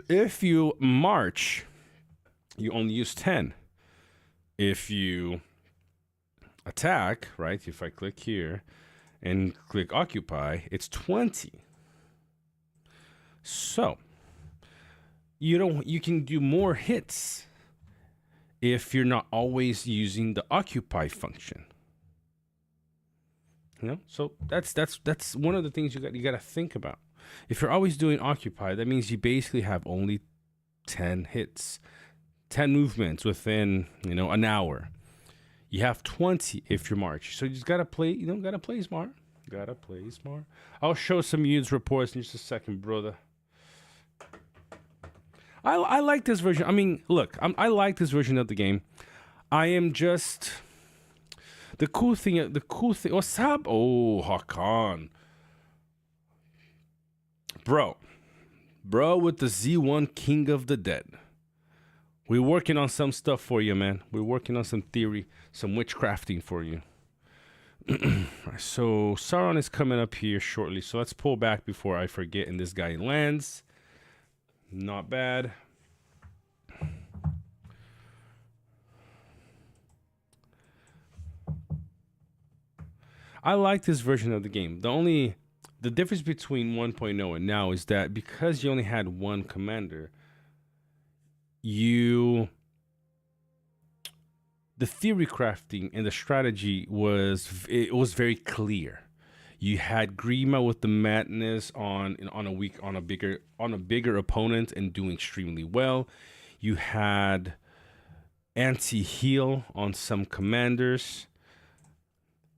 If you march, you only use 10. If you attack, right? If I click here and click occupy, it's 20. So you can do more hits if you're not always using the occupy function. So that's one of the things you got to think about. If you're always doing occupy, that means you basically have only 10 hits, 10 movements within, an hour. You have 20 if you're march. So you just gotta play, gotta play smart. Gotta play smart. I'll show some units reports in just a second, brother. I like this version. I mean, look, I like this version of the game. I am just the cool thing. What's up? Oh, Hakan, bro, with the Z1 King of the Dead. We're working on some stuff for you, man. We're working on some theory, some witchcrafting for you. So Sauron is coming up here shortly. So let's pull back before I forget and this guy lands. Not bad. I like this version of the game. The difference between 1.0 and now is that because you only had one commander, the theory crafting and the strategy was very clear. You had Grima with the madness on a bigger opponent and doing extremely well. You had anti-heal on some commanders.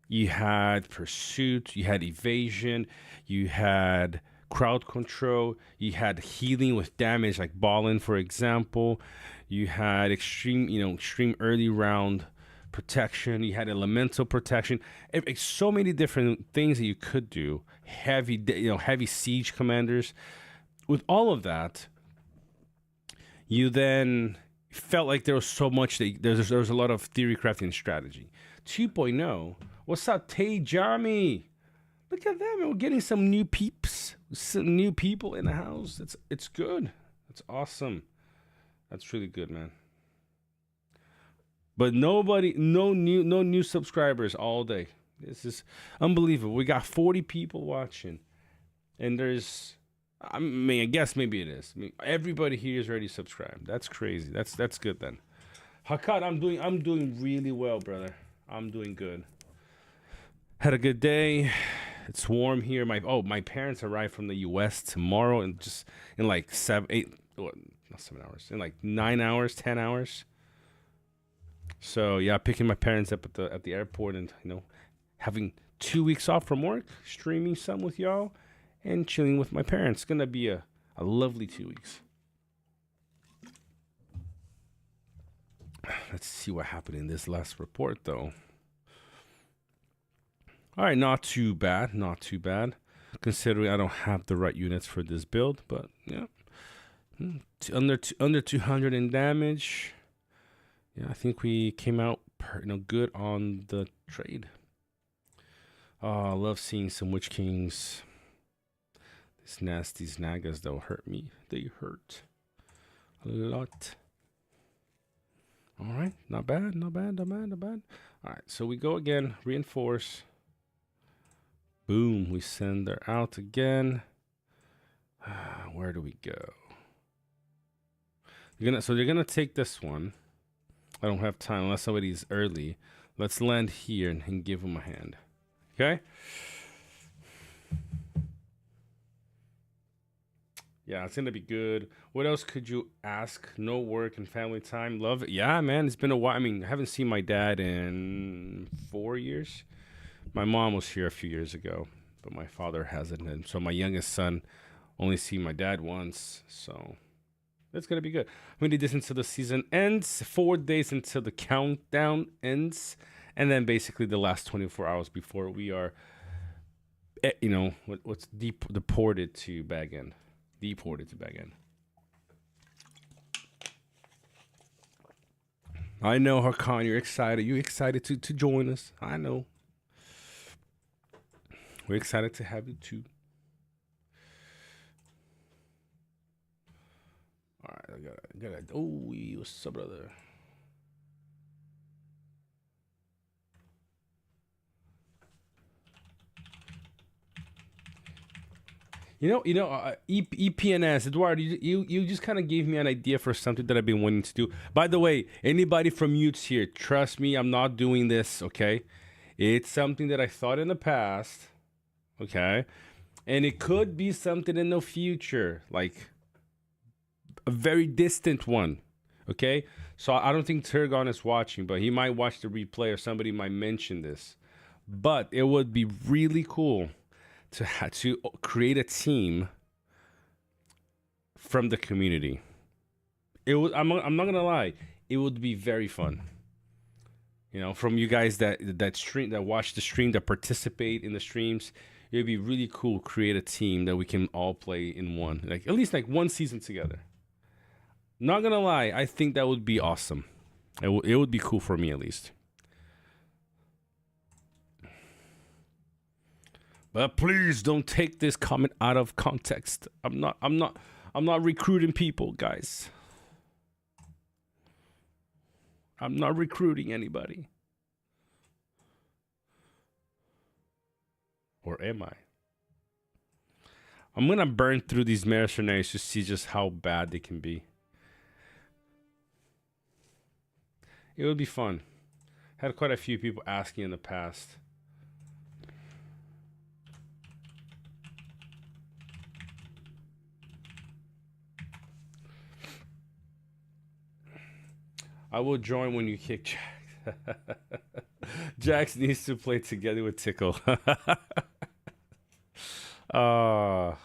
You had pursuit. You had evasion. You had crowd control. You had healing with damage, like Ballin, for example. You had extreme early round protection. You had elemental protection. So many different things that you could do. Heavy siege commanders. With all of that, you then felt like there was so much there was a lot of theory crafting strategy. 2.0. What's up, Tay Jami? Look at that, man. We're getting some new peeps, some new people in the house. It's good. It's awesome. That's really good, man. But no new subscribers all day. This is unbelievable. We got 40 people watching, and there's, I mean, I guess maybe it is. I mean, everybody here is already subscribed. That's crazy. That's good then. Hakat, I'm doing really well, brother. I'm doing good. Had a good day. It's warm here. My parents arrive from the U.S. tomorrow, and just in like 7, 8, well, not 7 hours, in like 9 hours, 10 hours. So yeah, picking my parents up at the airport, and having 2 weeks off from work, streaming some with y'all, and chilling with my parents. It's gonna be a lovely 2 weeks. Let's see what happened in this last report, though. All right, not too bad, not too bad, considering I don't have the right units for this build. But yeah, under 200 in damage. Yeah, I think we came out good on the trade. Oh, I love seeing some Witch Kings. These nasty Nagas, though, hurt me. They hurt a lot. All right, not bad, not bad, not bad, not bad. All right, so we go again, reinforce. Boom, we send her out again. Where do we go? So they're gonna take this one. I don't have time unless somebody's early. Let's land here and give them a hand. Okay? Yeah, it's gonna be good. What else could you ask? No work and family time. Love it. Yeah, man, it's been a while. I mean, I haven't seen my dad in 4 years. My mom was here a few years ago, but my father hasn't. And so my youngest son only seen my dad once. So it's going to be good. We need this until the season ends. 4 days until the countdown ends. And then basically the last 24 hours before we are, deported to Bag End. Deported to Bag End. I know, Hakan, you're excited. You excited to join us. I know. We're excited to have you too. All right, I got. Oh, what's up, brother? EPNS, Eduardo, you just kind of gave me an idea for something that I've been wanting to do. By the way, anybody from Utes here, trust me, I'm not doing this, okay? It's something that I thought in the past, okay? And it could be something in the future, like a very distant one, okay? So I don't think Turgon is watching, but he might watch the replay or somebody might mention this. But it would be really cool to create a team from the community. I'm not gonna lie, it would be very fun. From you guys that stream, that watch the stream, that participate in the streams, it would be really cool to create a team that we can all play in one, like at least like one season together. Not gonna lie, I think that would be awesome. It would be cool for me at least. But please don't take this comment out of context. I'm not recruiting people, guys. I'm not recruiting anybody. Or am I? I'm gonna burn through these mercenaries to see just how bad they can be. It would be fun. Had quite a few people asking in the past. I will join when you kick Jax. Jax needs to play together with Tickle. Gotta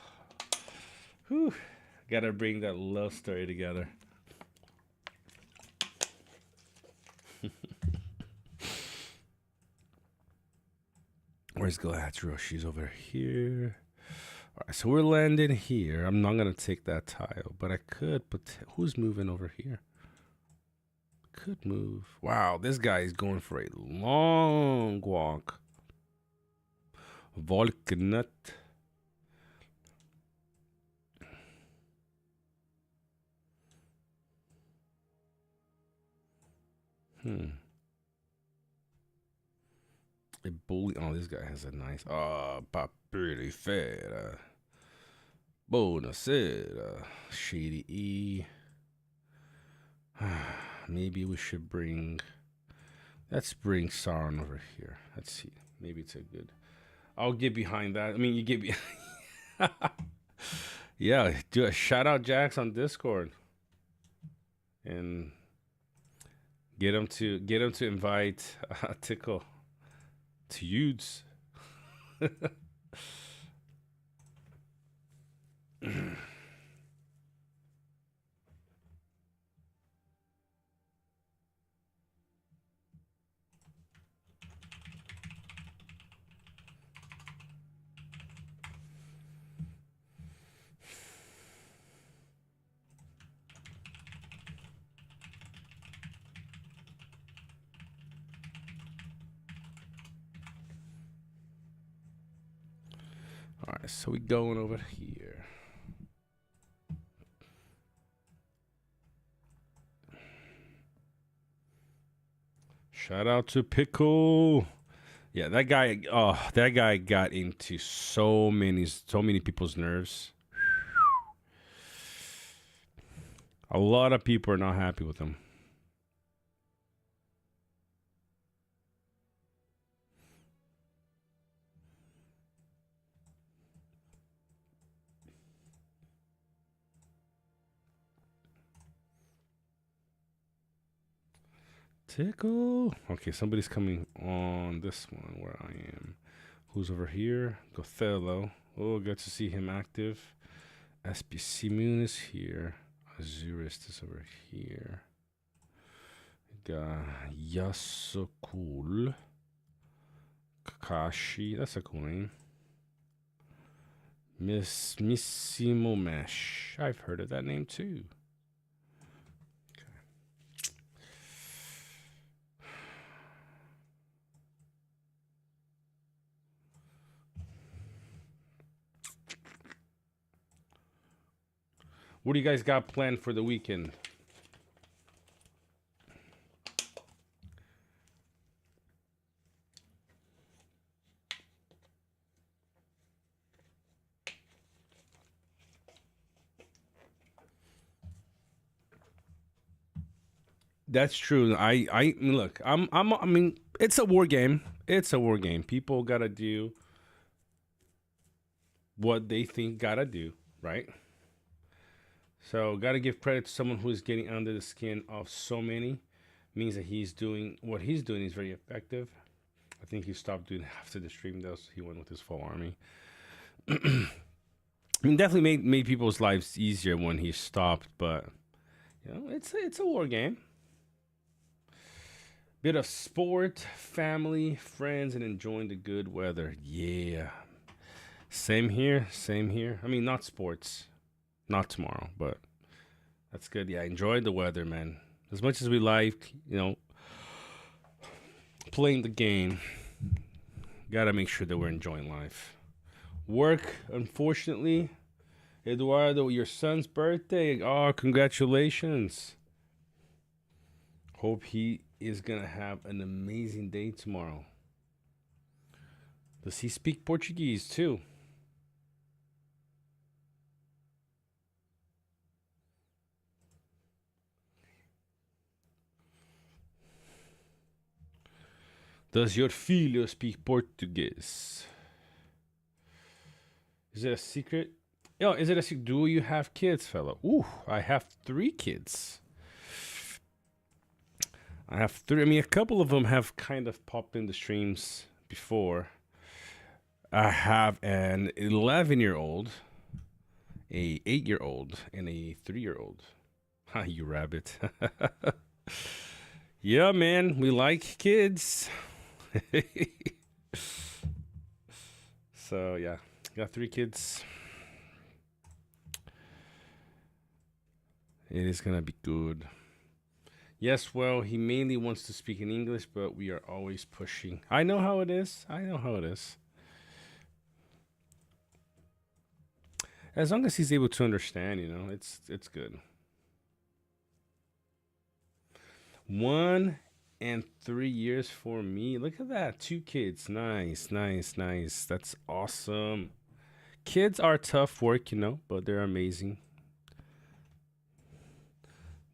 bring that love story together. Where's Galadriel? She's over here. All right, so we're landing here. I'm not gonna take that tile, but I could. But who's moving over here? Could move. Wow, this guy is going for a long walk. Volknut. A bully. Oh, this guy has a nice. Papiri fera. Buonasera. Shady E. Maybe we should bring. Let's bring Saran over here. Let's see. Maybe it's a good. I'll get behind that. I mean, you get me. Yeah, do a shout out Jax on Discord, and get him to invite Tickle to Yudes. All right, so we going over here. Shout out to Pickle. Yeah, that guy. Oh, that guy got into so many people's nerves. A lot of people are not happy with him. Tickle. Okay, somebody's coming on this one where I am. Who's over here? Gothello. Oh, good to see him active. SBC Moon is here. Azurist is over here. Got Yasukul. Kakashi. That's a cool name. Missimo Mesh. I've heard of that name too. What do you guys got planned for the weekend? That's true. I look. I mean, it's a war game. It's a war game. People gotta do what they think gotta do, right? So, gotta give credit to someone who is getting under the skin of so many. Means that he's doing what he's doing is very effective. I think he stopped doing after the stream though, so he went with his full army. I mean, definitely made people's lives easier when he stopped, but you know, it's a war game. Bit of sport, family, friends, and enjoying the good weather. Yeah, same here. Same here. I mean, not sports. Not tomorrow, but that's good. Yeah, enjoy the weather, man. As much as we like, you know, playing the game, gotta make sure that we're enjoying life. Work, unfortunately, Eduardo, your son's birthday. Oh, congratulations. Hope he is gonna have an amazing day tomorrow. Does he speak Portuguese too? Does your filho speak Portuguese? Is it a secret? Yo, is it a secret? Do you have kids, fellow? Ooh, I have 3 kids. I have 3. I mean, a couple of them have kind of popped in the streams before. I have an 11-year-old, a 8-year-old, and a 3-year-old. Ha, you rabbit. Yeah, man, we like kids. So yeah, got 3 kids. It is gonna be good. Yes, well, he mainly wants to speak in English, but we are always pushing. I know how it is. As long as he's able to understand, you know, it's good. One and 3 years for me. Look at that. 2 kids. Nice, nice, nice. That's awesome. Kids are tough work, but they're amazing.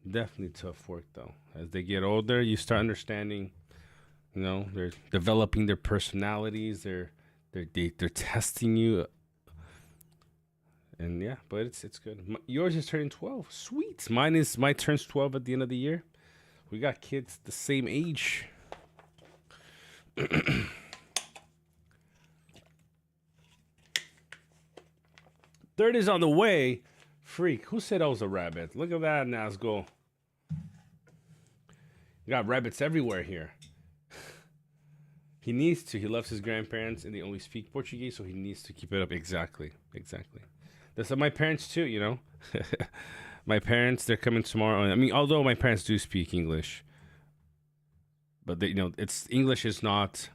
Definitely tough work though. As they get older, you start understanding, they're developing their personalities, they're testing you. And yeah, but it's good. Yours is turning 12. Sweet. My turns 12 at the end of the year. We got kids the same age. Third is on the way. Freak. Who said I was a rabbit? Look at that, Nazgul. You got rabbits everywhere here. He needs to. He loves his grandparents and they only speak Portuguese, so he needs to keep it up. Exactly. That's my parents too, My parents, they're coming tomorrow. I mean, although my parents do speak English, but they, it's English is not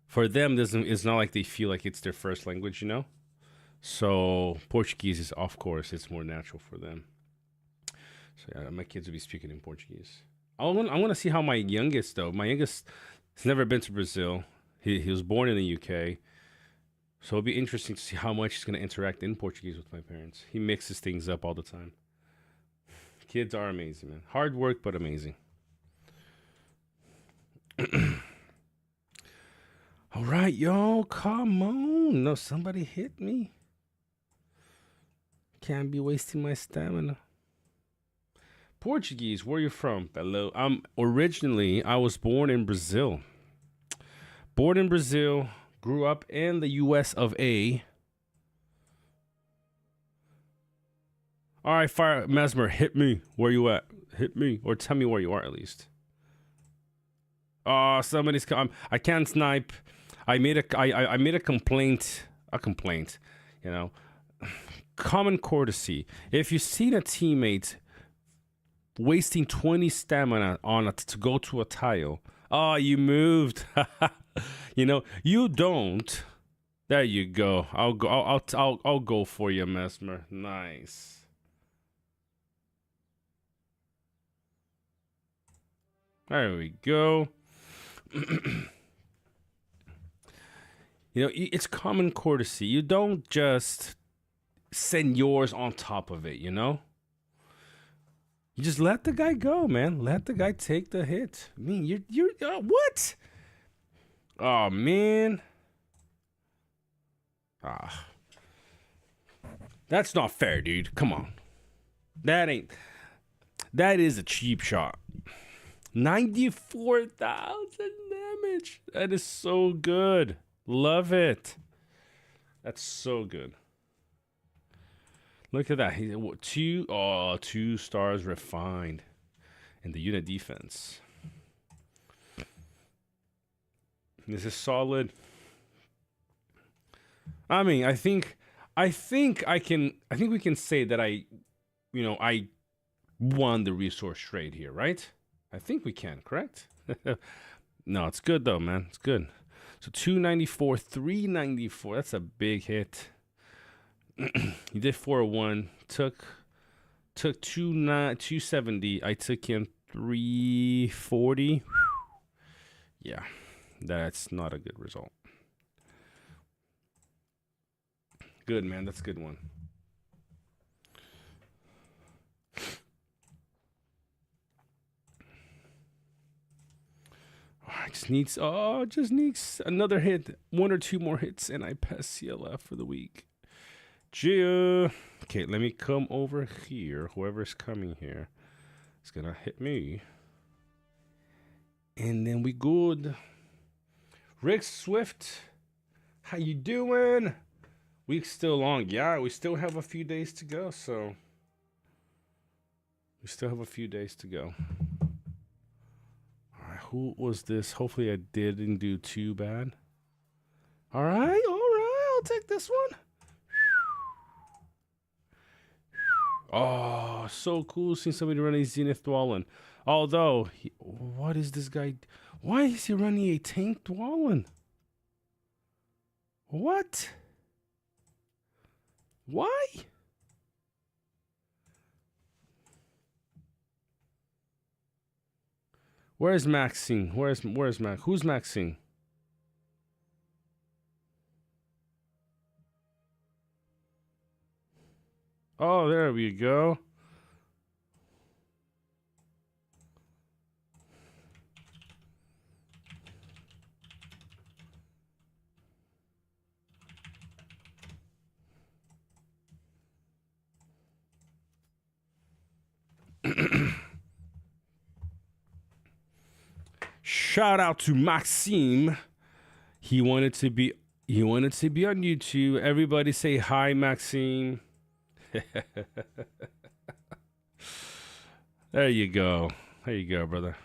for them. It's not like they feel like it's their first language, So Portuguese is, of course, it's more natural for them. So yeah, my kids will be speaking in Portuguese. I want to see how my youngest though. My youngest has never been to Brazil. He was born in the UK. So it'll be interesting to see how much he's going to interact in Portuguese with my parents. He mixes things up all the time. Kids are amazing, man. Hard work, but amazing. All right, yo, come on. No, somebody hit me. Can't be wasting my stamina. Portuguese, where you from? Hello. Originally, I was born in Brazil. Born in Brazil. Grew up in the US of A. All right, Fire Mesmer, hit me. Where you at? Hit me. Or tell me where you are at least. Oh, somebody's come. I can't snipe. I made a complaint. A complaint, Common courtesy. If you've seen a teammate wasting 20 stamina on it to go to a tile. Oh, you moved. You don't. There you go. I'll go. I'll go for you, Mesmer. Nice. There we go. It's common courtesy. You don't just send yours on top of it. You just let the guy go, man. Let the guy take the hit. I mean, you're what? Oh, man. That's not fair, dude. Come on. That is a cheap shot. 94,000 damage. That is so good. Love it. That's so good. Look at that. He 2 stars refined in the unit defense. This is solid. I mean, I think we can say that I won the resource trade here, right? I think we can, correct? No, it's good though, man. It's good. So 294, 394. That's a big hit. He did 401. Took 270. I took him 340. Yeah. That's not a good result. Good, man. That's a good one. Just needs another hit. 1 or 2 more hits, and I pass CLF for the week. Gia. Okay, let me come over here. Whoever's coming here is gonna hit me. And then we good. Rick Swift, how you doing? Week's still long. Yeah, we still have a few days to go, so we still have a few days to go. All right, who was this? Hopefully I didn't do too bad. All right, I'll take this one. Oh, so cool seeing somebody running Zenith Dwalin. Although, what is this guy? Why is he running a tank Dwalin? What? Why? Where's Maxine? Where's Max? Who's Maxine? Oh, there we go. Shout out to Maxime. He wanted to be on YouTube. Everybody say hi, Maxime. There you go. There you go, brother.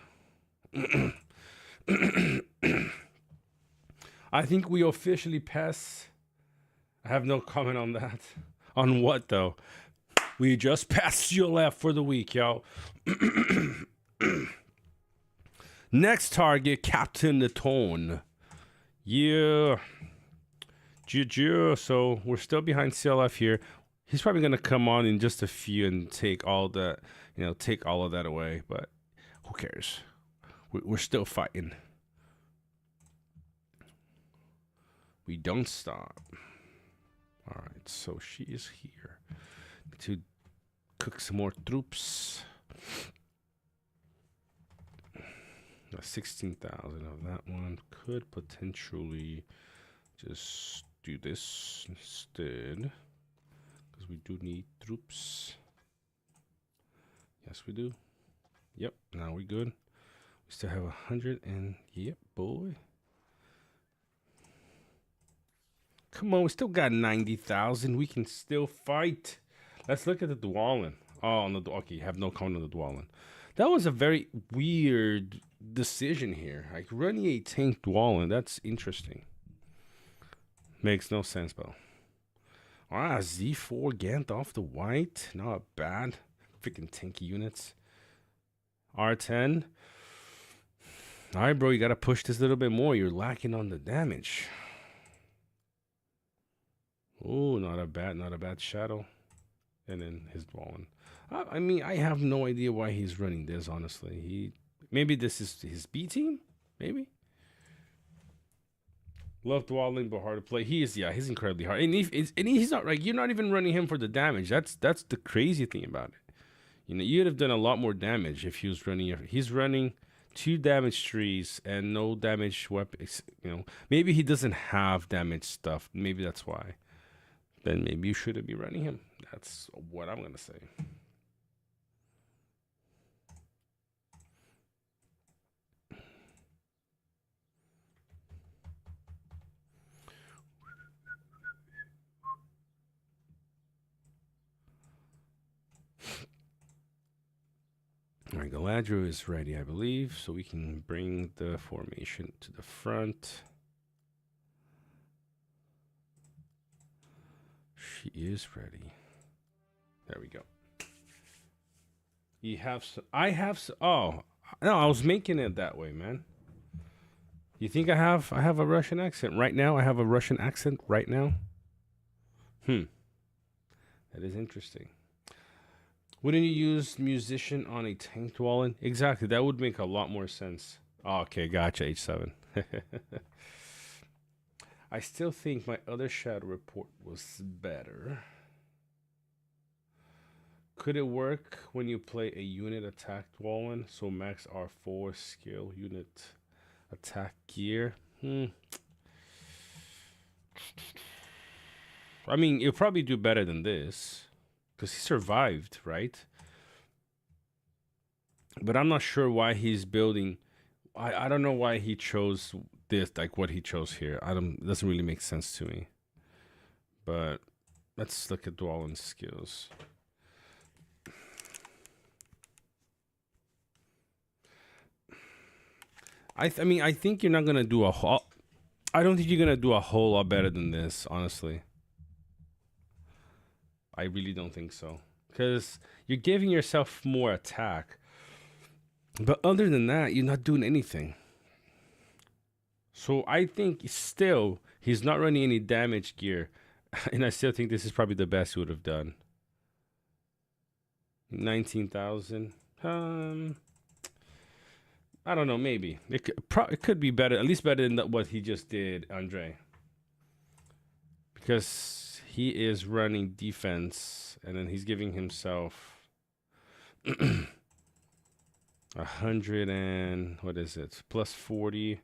I think we officially pass. I have no comment on that. On what though? We just passed your left for the week, yo. Next target, Captain the Tone. Yeah. Juju. So we're still behind CLF here. He's probably gonna come on in just a few and take all that, take all of that away. But who cares? We're still fighting. We don't stop. All right. So she is here to cook some more troops. 16,000 of that one. Could potentially just do this instead, because we do need troops. Yes, we do. Yep, now we're good. We still have 100 and yep, boy. Come on, we still got 90,000. We can still fight. Let's look at the Dwalin. Oh, no, okay, you have no comment on the Dwalin. That was a very weird decision here. Like running a tank Dwalin, that's interesting. Makes no sense, though. Ah, Z4 Gandalf the White. Not bad. Freaking tanky units. R10. Alright, bro, you gotta push this a little bit more. You're lacking on the damage. Oh, not a bad shadow. And then his Dwalin. I mean, I have no idea why he's running this, honestly. Maybe this is his B team? Maybe? Love Dwalin, but hard to play. He's incredibly hard. And he's not, like, you're not even running him for the damage. That's the crazy thing about it. You'd have done a lot more damage if he was running. He's running 2 damage trees and no damage weapons. Maybe he doesn't have damage stuff. Maybe that's why. Then maybe you shouldn't be running him. That's what I'm gonna say. All right, Galadriel is ready, I believe, so we can bring the formation to the front. She is ready. There we go. Oh, no, I was making it that way, man. You think I have a Russian accent right now? I have a Russian accent right now? That is interesting. Wouldn't you use musician on a tank Dwalin? Exactly. That would make a lot more sense. Oh, okay, gotcha. H7. I still think my other shadow report was better. Could it work when you play a unit attack Dwalin? So max R4 skill unit attack gear. I mean, you'll probably do better than this. Because he survived, right? But I'm not sure why he's building. I don't know why he chose this, like what he chose here. It doesn't really make sense to me. But let's look at Dwalin's skills. I mean, I think you're not gonna do I don't think you're gonna do a whole lot better than this, honestly. I really don't think so. Because you're giving yourself more attack. But other than that, you're not doing anything. So I think still, he's not running any damage gear. And I still think this is probably the best he would have done. 19,000. I don't know. Maybe it could be better, at least better than what he just did, Andre. Because he is running defense, and then he's giving himself 100 and what is it? Plus 40.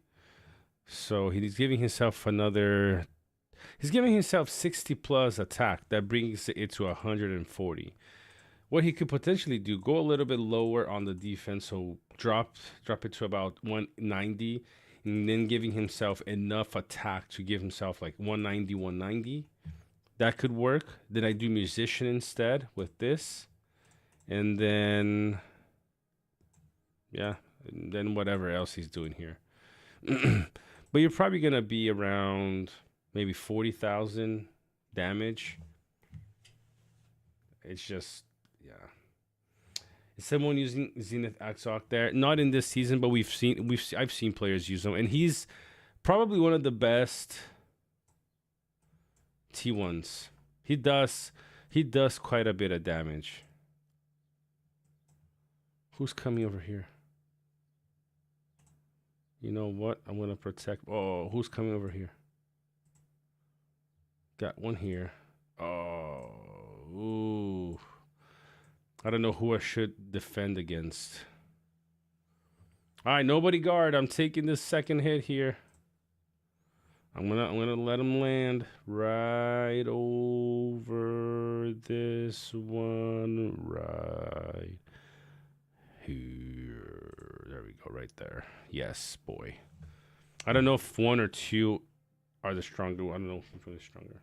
So he's giving himself another. He's giving himself 60 plus attack. That brings it to 140. What he could potentially do, go a little bit lower on the defense, so drop it to about 190, and then giving himself enough attack to give himself like 190, 190. That could work. Then I do musician instead with this, and then yeah, and then whatever else he's doing here. But you're probably gonna be around maybe 40,000 damage. It's just. Yeah, is someone using Zenith Axoc there? Not in this season, but I've seen players use them, and he's probably one of the best T1s. He does quite a bit of damage. Who's coming over here? You know what? I'm gonna protect. Oh, who's coming over here? Got one here. Oh, ooh. I don't know who I should defend against. All right, nobody guard. I'm taking this second hit here. I'm gonna let him land right over this one right here. There we go, right there. Yes, boy. I don't know if one or two are the stronger. I don't know which one is stronger.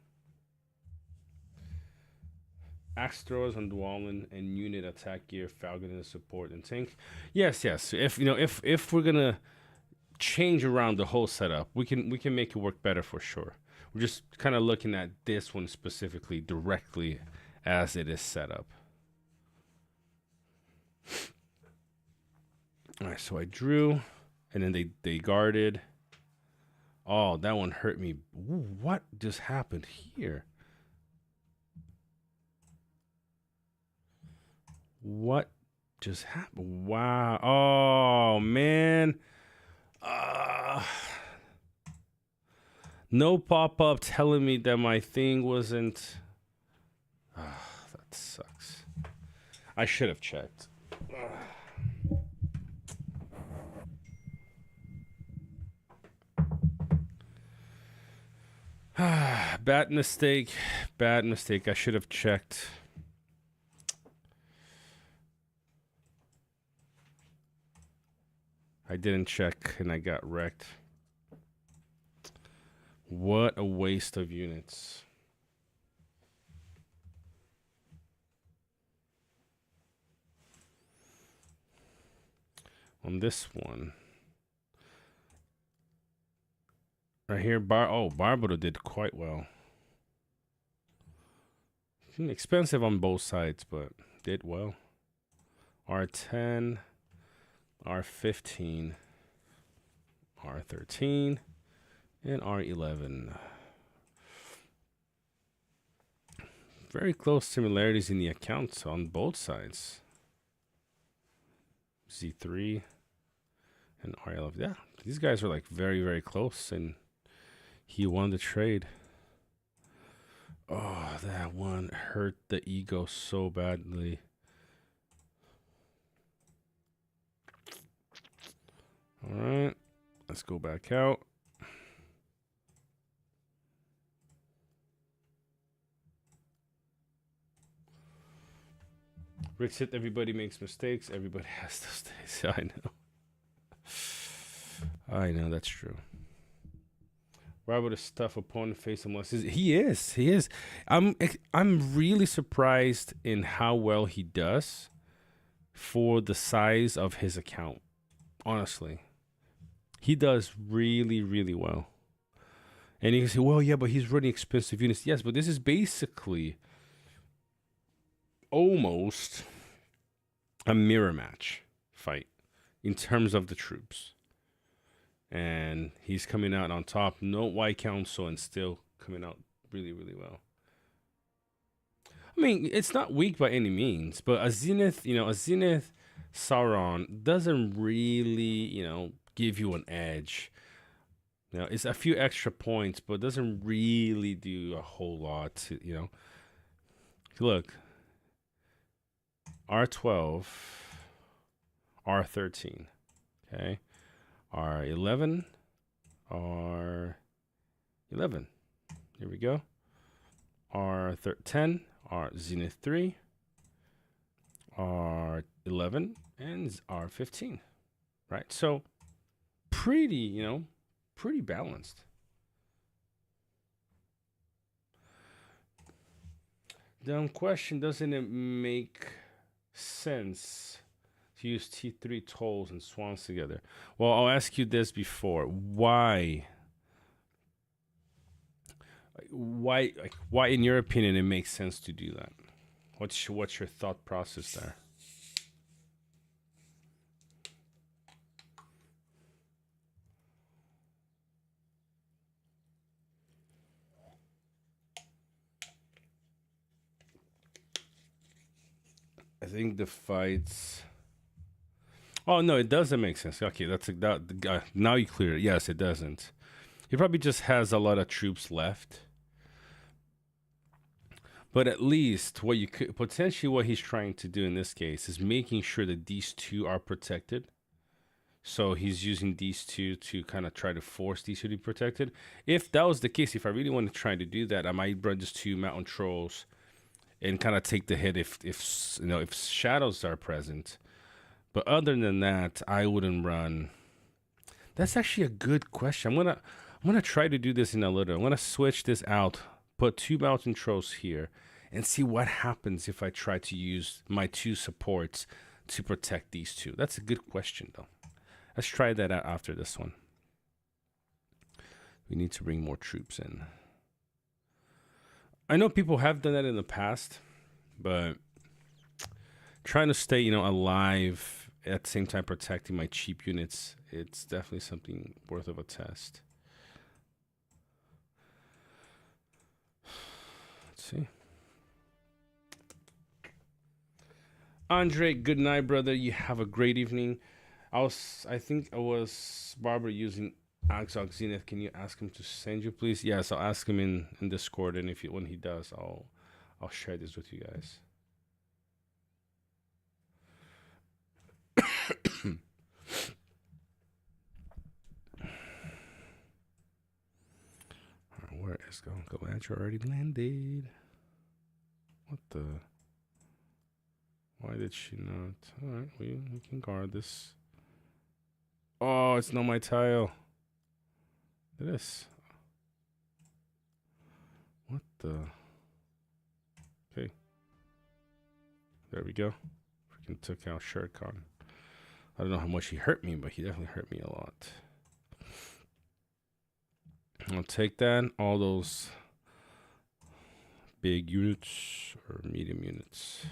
Axe throwers on Dwalin and unit attack gear, Falcon and support and tank. Yes. If we're gonna change around the whole setup, we can make it work better for sure. We're just kind of looking at this one specifically directly as it is set up. All right, so I drew, and then they guarded. Oh, that one hurt me. Ooh, what just happened here? What just happened? Wow. Oh, man. No pop-up telling me that my thing wasn't... that sucks. I should have checked. Bad mistake. Bad mistake. I should have checked. I didn't check and I got wrecked. What a waste of units. On this one. Right here, Barbato did quite well. Expensive on both sides, but did well. R10, R15, R13, and R11. Very close similarities in the accounts on both sides. Z3 and R11. Yeah, these guys are like very, very close, and he won the trade. Oh, that one hurt the ego so badly. All right, let's go back out. Rick said everybody makes mistakes. Everybody has those days. I know. I know, that's true. Robert is tough opponent face him less. He is. I'm really surprised in how well he does for the size of his account. Honestly. He does really, really well. And you can say, well, yeah, but he's running expensive units. Yes, but this is basically almost a mirror match fight in terms of the troops. And he's coming out on top. No white council and still coming out really, really well. I mean, it's not weak by any means, but a Zenith Sauron doesn't really, give you an edge. It's a few extra points, but doesn't really do a whole lot to. Look, R12, R13, okay? R11, R11. Here we go. R10, R Zenith 3, R11, and R15, right? So pretty, pretty balanced. Dumb question, doesn't it make sense to use T3 tolls and swans together? Well, I'll ask you this before. Why, in your opinion, it makes sense to do that? What's your thought process there? I think the fights. Oh no, it doesn't make sense. Okay, that. Now you clear it. Yes, it doesn't. He probably just has a lot of troops left. But at least what you could potentially what he's trying to do in this case is making sure that these two are protected. So he's using these two to kind of try to force these two to be protected. If that was the case, if I really want to try to do that, I might run just two mountain trolls and kind of take the hit if shadows are present. But other than that, I wouldn't run. That's actually a good question. I'm gonna try to do this in a little. I'm gonna switch this out, put two mountain trolls here, and see what happens if I try to use my two supports to protect these two. That's a good question though. Let's try that out after this one. We need to bring more troops in. I know people have done that in the past, but trying to stay, alive at the same time protecting my cheap units, it's definitely something worth of a test. Let's see. Andre, good night, brother. You have a great evening. I think I was Barbara using Axox Zenith. Can you ask him to send you, please? Yes, I'll ask him in Discord, and when he does, I'll share this with you guys. Where is Galadriel already landed? What the? Why did she not? All right, we can guard this. Oh, it's not my tile. It is. What the? Okay. There we go. Freaking took out Sherkan. I don't know how much he hurt me, but he definitely hurt me a lot. I'll take that. All those big units or medium units.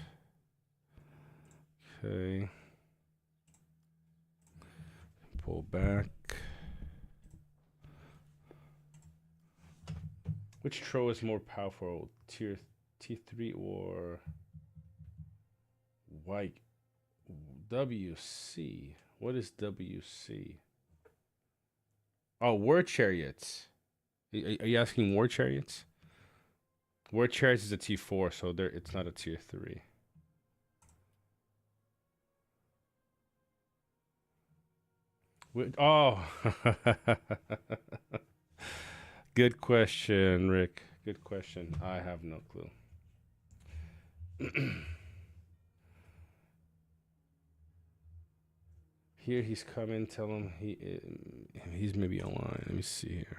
Okay. Pull back. Which troll is more powerful, tier T3 or white WC? What is WC? Oh, war chariots. Are you asking war chariots? War chariots is a T4, so it's not a tier 3. Oh, good question, Rick. Good question. I have no clue. Here he's coming. Tell him he's maybe online. Let me see here.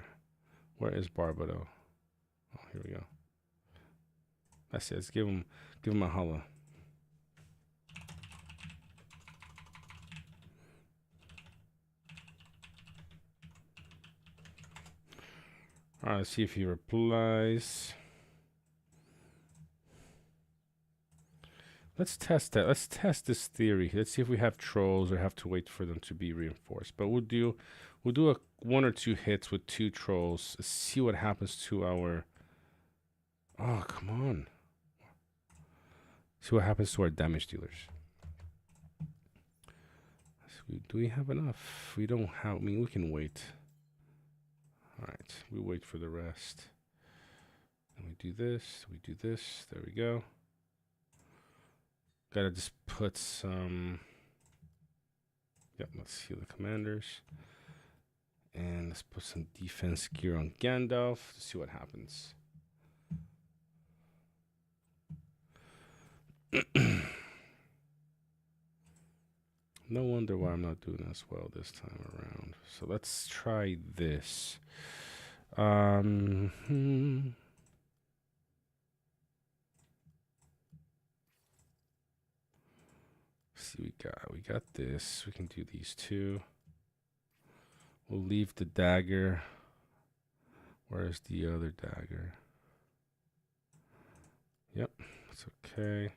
Where is Barbado? Oh, here we go. That's it. Let's give him a holla. All right, let's see if he replies. Let's test that. Let's test this theory. Let's see if we have trolls or have to wait for them to be reinforced. But we'll do one or two hits with two trolls. See what happens to our. Oh, come on. See what happens to our damage dealers. Do we have enough? We don't have. I mean, we can wait. All right, we wait for the rest. And we do this. We do this. There we go. Gotta just put some. Yep. Let's heal the commanders. And let's put some defense gear on Gandalf to see what happens. No wonder why I'm not doing as well this time around. So let's try this. See, we got this. We can do these two. We'll leave the dagger. Where's the other dagger? Yep, that's okay.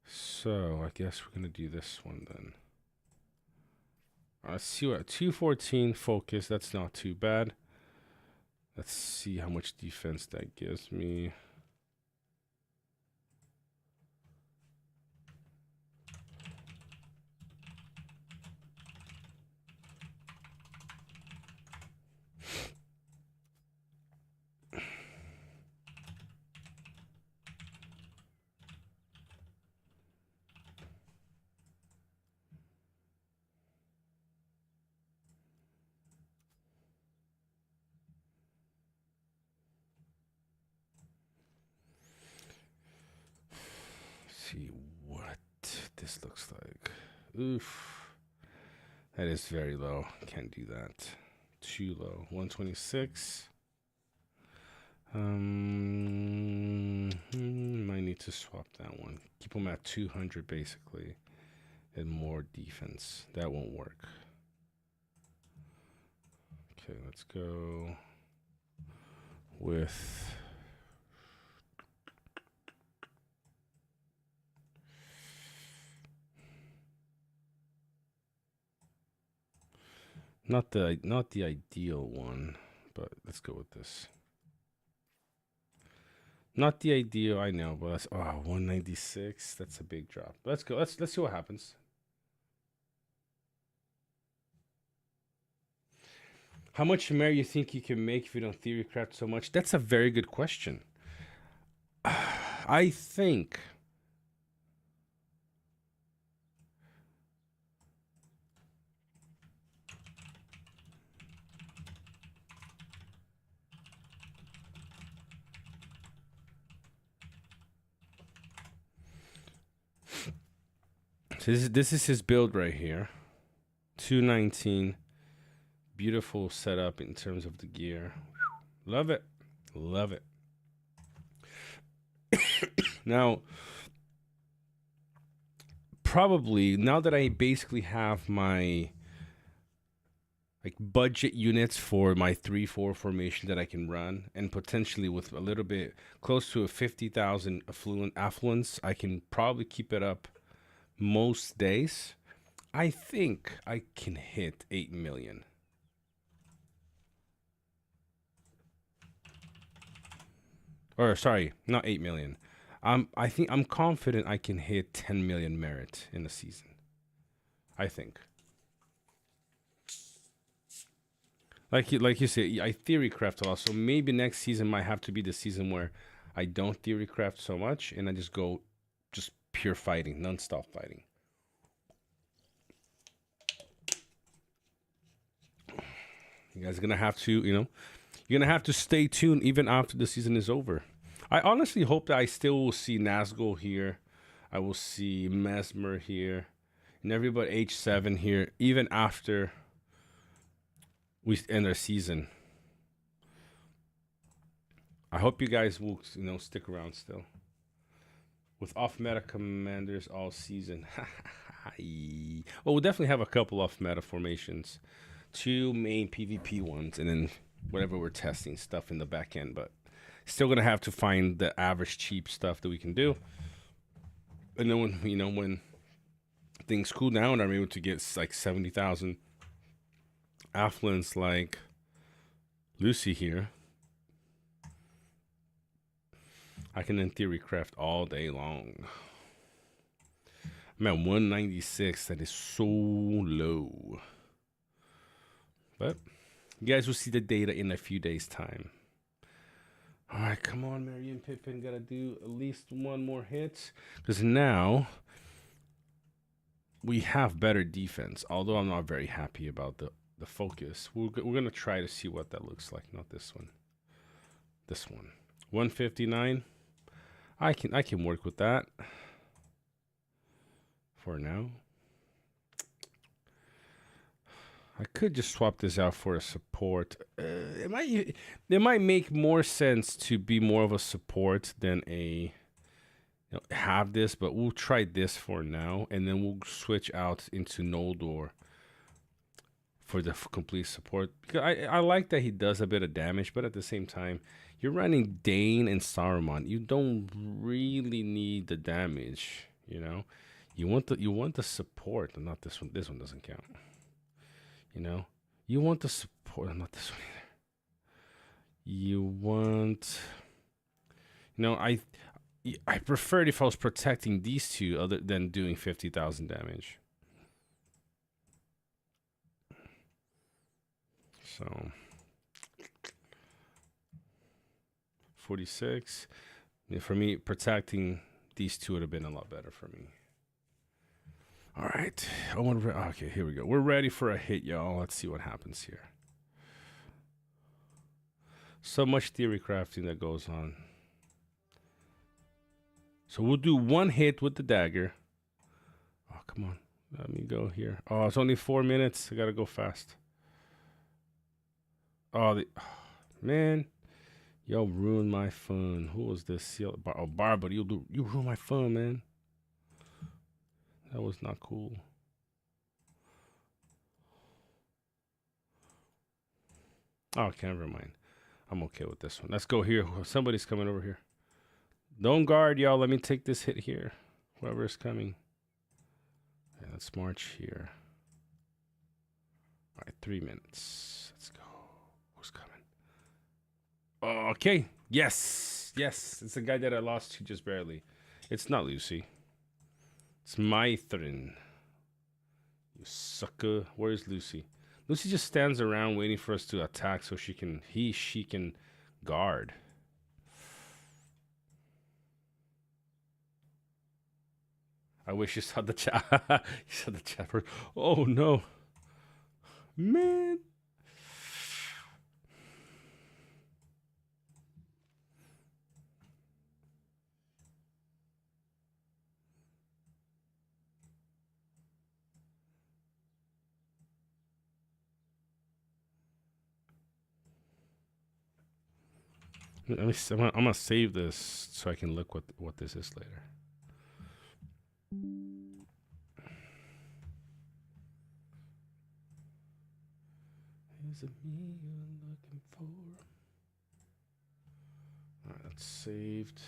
So I guess we're gonna do this one then. Let's see what 214 focus. That's not too bad. Let's see how much defense that gives me. See what this looks like. Oof. That is very low. Can't do that. Too low. 126. Might need to swap that one. Keep them at 200 basically. And more defense. That won't work. Okay, let's go with not the ideal one, but let's go with this. Not the ideal, I know, but that's 196. That's a big drop. Let's go. Let's see what happens. How much Mare you think you can make if you don't theory craft so much? That's a very good question. I think so this is his build right here. 219. Beautiful setup in terms of the gear. Love it. Love it. Now, probably now that I basically have my like budget units for my 3-4 formation that I can run, and potentially with a little bit close to a 50,000 affluence, I can probably keep it up most days. I think I can hit 8 million. Or sorry, not 8 million. I think I'm confident I can hit 10 million merit in the season. I think. Like you say, I theory craft a lot, so maybe next season might have to be the season where I don't theory craft so much and I just go just pure fighting, non-stop fighting. You guys are gonna have to, you're gonna have to stay tuned even after the season is over. I honestly hope that I still will see Nazgul here. I will see Mesmer here, and everybody H7 here, even after we end our season. I hope you guys will, stick around still. With off-meta commanders all season. Well, we'll definitely have a couple off-meta formations. 2 main PvP ones, and then whatever we're testing stuff in the back end. But still going to have to find the average cheap stuff that we can do. And then when things cool down, I'm able to get like 70,000 affluence like Lucy here. I can in theory craft all day long. Man, 196. That is so low. But you guys will see the data in a few days' time. All right, come on, Marion Pippin. Got to do at least one more hit. Because now we have better defense. Although I'm not very happy about the focus. We're going to try to see what that looks like. Not this one. This one. 159. I can work with that. For now. I could just swap this out for a support. It might make more sense to be more of a support than a have this, but we'll try this for now, and then we'll switch out into Noldor for the complete support. Because I like that he does a bit of damage, but at the same time, you're running Dane and Saruman. You don't really need the damage, you know. You want the support, and not this one. This one doesn't count. You know, you want the support, not this one either. You want, you know, I preferred if I was protecting these two other than doing 50,000 damage. So 46. Yeah, for me, protecting these two would have been a lot better for me. All right. Okay, here we go. We're ready for a hit, y'all. Let's see what happens here. So much theory crafting that goes on. So we'll do one hit with the dagger. Oh, come on. Let me go here. Oh, it's only 4 minutes. I got to go fast. Oh, man. Y'all ruined my fun. Who was this? Oh, Barbara, you ruined my fun, man. That was not cool. Oh, okay, never mind. I'm okay with this one. Let's go here. Somebody's coming over here. Don't guard, y'all. Let me take this hit here. Whoever is coming. Okay, let's march here. All right, 3 minutes. Let's go. Who's coming? Oh, okay. Yes. Yes. It's the guy that I lost to just barely. It's not Lucy. It's Mythrin. You sucker. Where's Lucy? Lucy just stands around waiting for us to attack so she can guard. I wish you saw the chat. You saw the chat first. Oh no. Man. I'm gonna save this so I can look what this is later. Is it me you're looking for? All right, that's saved.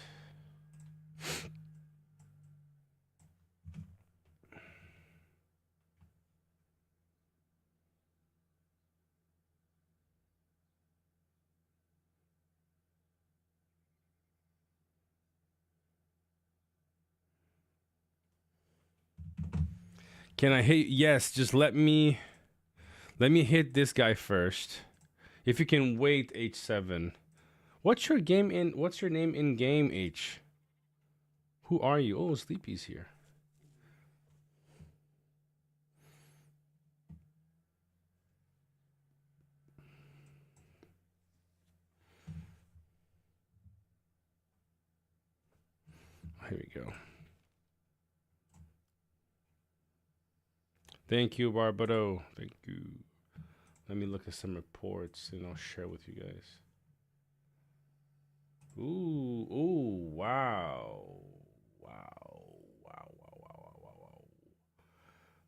Can I hit? Yes, just let me hit this guy first. If you can wait, H7. What's your name in game, H? Who are you? Oh, Sleepy's here. Here we go. Thank you, Barbado. Thank you. Let me look at some reports and I'll share with you guys. Ooh, wow. Wow.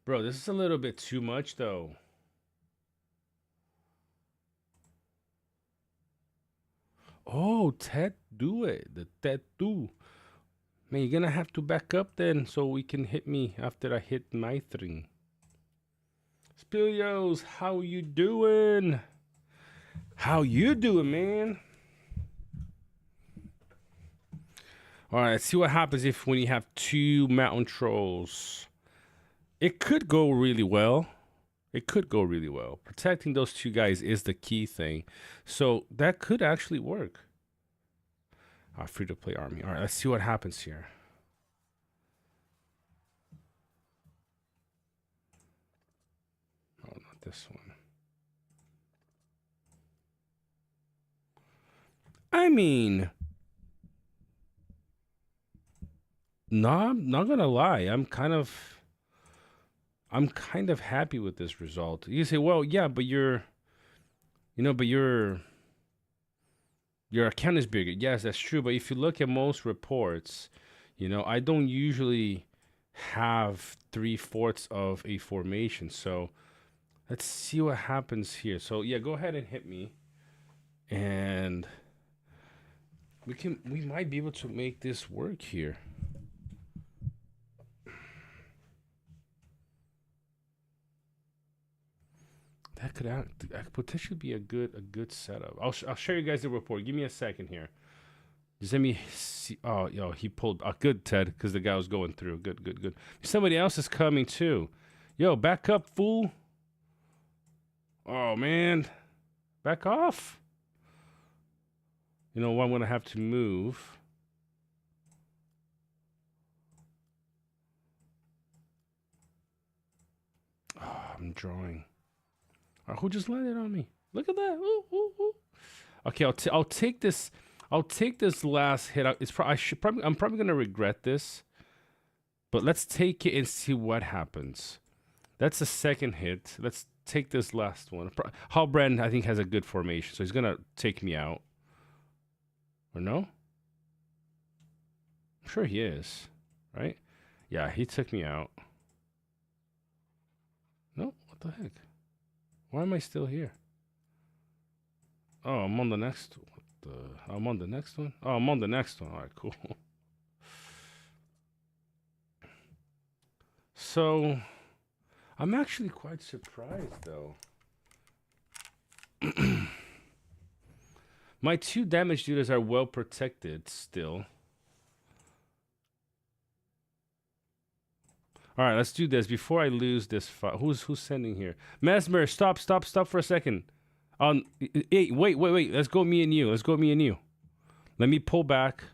Bro, this is a little bit too much though. Oh, tattoo. The tattoo. Man, you're gonna have to back up then so we can hit me after I hit my thing. Spilios, how you doing? How you doing, man? All right, let's see what happens when you have two mountain trolls. It could go really well. It could go really well. Protecting those two guys is the key thing. So that could actually work. Free to play army. All right, let's see what happens here. Oh, not this one. I mean, no, I'm not gonna lie. I'm kind of happy with this result. You say, well, yeah, but but your account is bigger. Yes, that's true. But if you look at most reports, I don't usually have 3/4 of a formation. So let's see what happens here. So yeah, go ahead and hit me, and we might be able to make this work here. That could potentially be a good setup. I'll show you guys the report. Give me a second here. Just let me see. Oh, yo, he pulled. Good, Ted, because the guy was going through. Good, good, good. Somebody else is coming too. Yo, back up, fool. Oh man, back off. You know what? I'm gonna have to move. Oh, I'm drawing. Who just landed on me? Look at that. Ooh, ooh, ooh. Okay, I'll take this. I'll take this last hit. I'm probably gonna regret this, but let's take it and see what happens. That's the second hit. Let's take this last one. Halbrand, I think, has a good formation, so he's gonna take me out. Or no? I'm sure he is, right? Yeah, he took me out. No, what the heck? Why am I still here? Oh, I'm on the next. I'm on the next one. Oh, I'm on the next one. All right, cool. So, I'm actually quite surprised though. My two damage dealers are well protected still. All right, let's do this before I lose this fight. Who's sending here? Mesmer, stop for a second. Hey, wait. Let's go me and you. Let me pull back.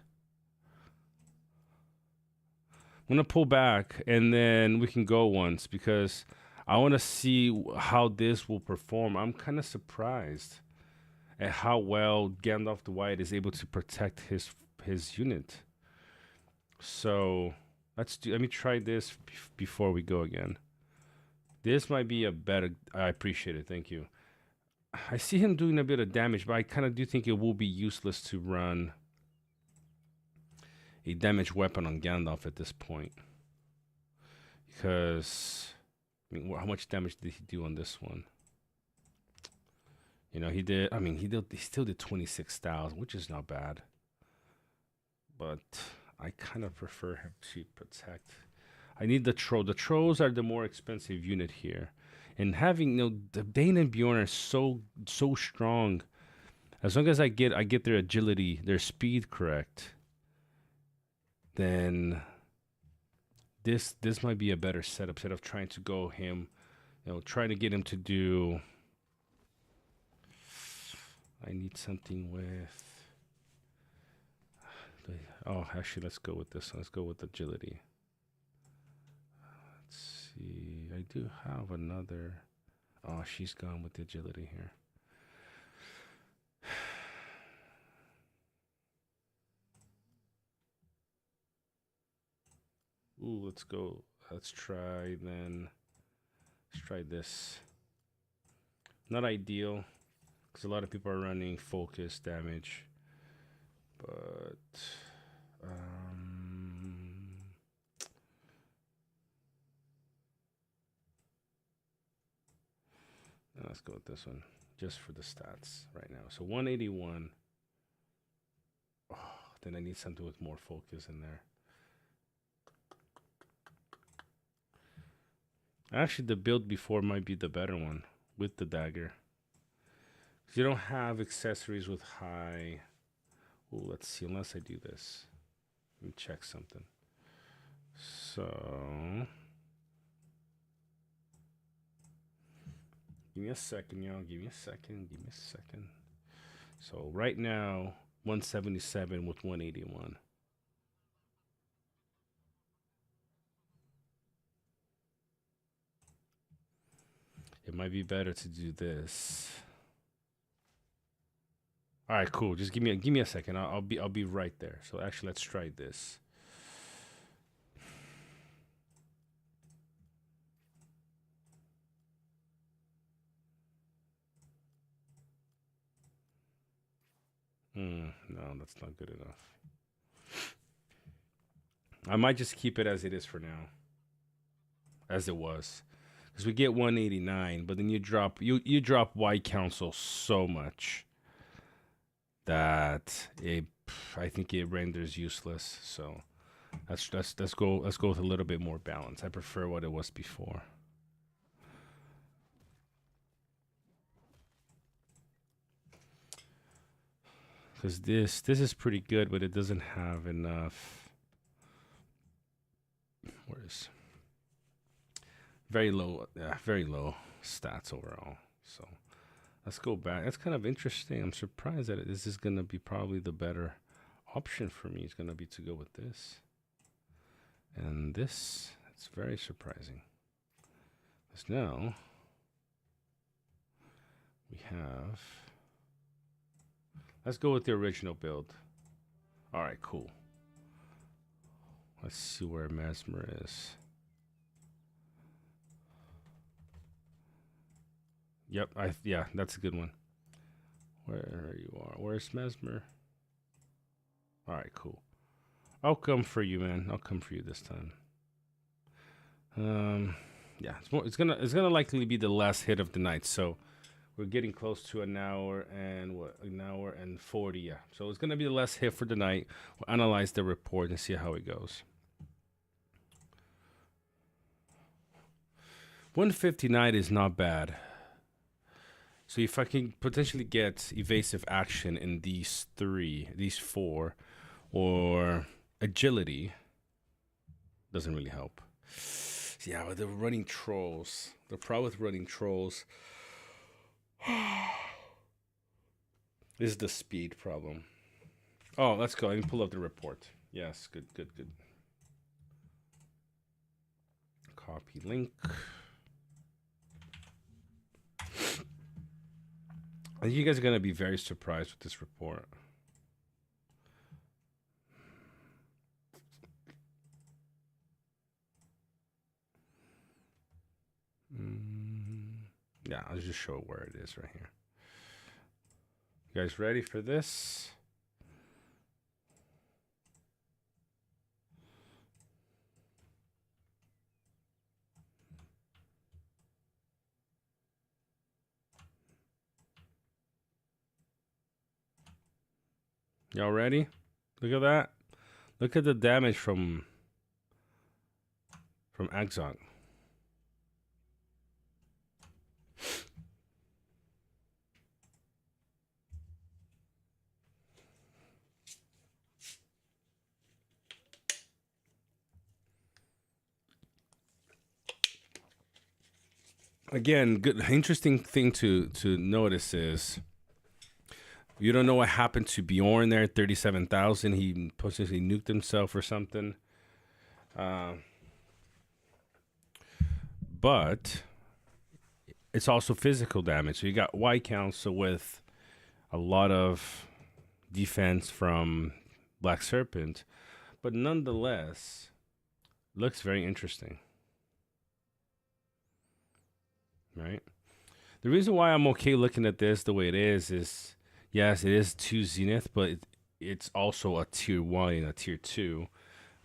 I'm gonna pull back, and then we can go once because I want to see how this will perform. I'm kind of surprised at how well Gandalf the White is able to protect his unit. So let me try this before we go again. This might be a better. I appreciate it. Thank you. I see him doing a bit of damage, but I kind of do think it will be useless to run a damaged weapon on Gandalf at this point. Because, I mean, how much damage did he do on this one? He still did 26,000, which is not bad. But I kind of prefer him to protect. I need the troll. The trolls are the more expensive unit here. And having, the Bane and Bjorn are so strong. As long as I get their agility, their speed correct, then this might be a better setup instead of trying to go him, trying to get him to do. I need something with. Oh, actually, let's go with this one. Let's go with agility. Let's see. I do have another. Oh, she's gone with the agility here. Ooh, let's go. Let's try this. Not ideal, because a lot of people are running focus damage. But, let's go with this one, just for the stats right now. So 181. Oh, then I need something with more focus in there. Actually, the build before might be the better one with the dagger. You don't have accessories with high. Ooh, let's see. Unless I do this, let me check something. So Give me a second, y'all. Give me a second. Give me a second. So right now, 177 with 181. It might be better to do this. All right, cool. Just give me a second. I'll be right there. So actually, let's try this. No, that's not good enough. I might just keep it as it is for now, as it was, because we get 189, but then you drop Y council so much that I think it renders useless. So let's go with a little bit more balance. I prefer what it was before. Because this is pretty good, but it doesn't have enough. Where's very low stats overall. So let's go back. That's kind of interesting. I'm surprised that this is gonna be probably the better option for me. Is gonna be to go with this and this. It's very surprising. Because now we have. Let's go with the original build. All right, cool. Let's see where Mesmer is. Yep, yeah, that's a good one. Where you are? Where's Mesmer? All right, cool. I'll come for you, man. I'll come for you this time. Yeah, it's gonna likely be the last hit of the night. So we're getting close to an hour and 40. Yeah, so it's gonna be the last hit for the night. We'll analyze the report and see how it goes. 159 is not bad. So if I can potentially get evasive action in these four, or agility, doesn't really help. Yeah, but they're running trolls. The problem with running trolls is the speed problem. Oh, let's go. Let me pull up the report. Yes, good. Copy link. I think you guys are going to be very surprised with this report. Yeah, I'll just show where it is right here. You guys ready for this? Y'all ready? Look at that. Look at the damage from Axon. Again, good interesting thing to notice is you don't know what happened to Bjorn there, 37,000. He potentially nuked himself or something. But it's also physical damage. So you got Y Council with a lot of defense from Black Serpent, but nonetheless, looks very interesting. Right? The reason why I'm okay looking at this the way it is yes, it is 2 Zenith, but it's also a tier 1 and a tier 2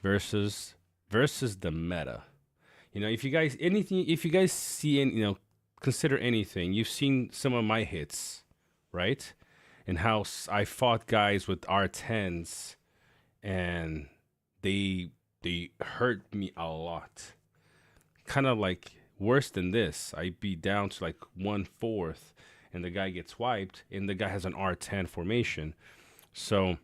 versus the meta. You know, if you guys see any, consider anything, you've seen some of my hits, right? And how I fought guys with R10s and they hurt me a lot. Kind of like worse than this. I'd be down to like 1/4 and the guy gets wiped and the guy has an R10 formation. So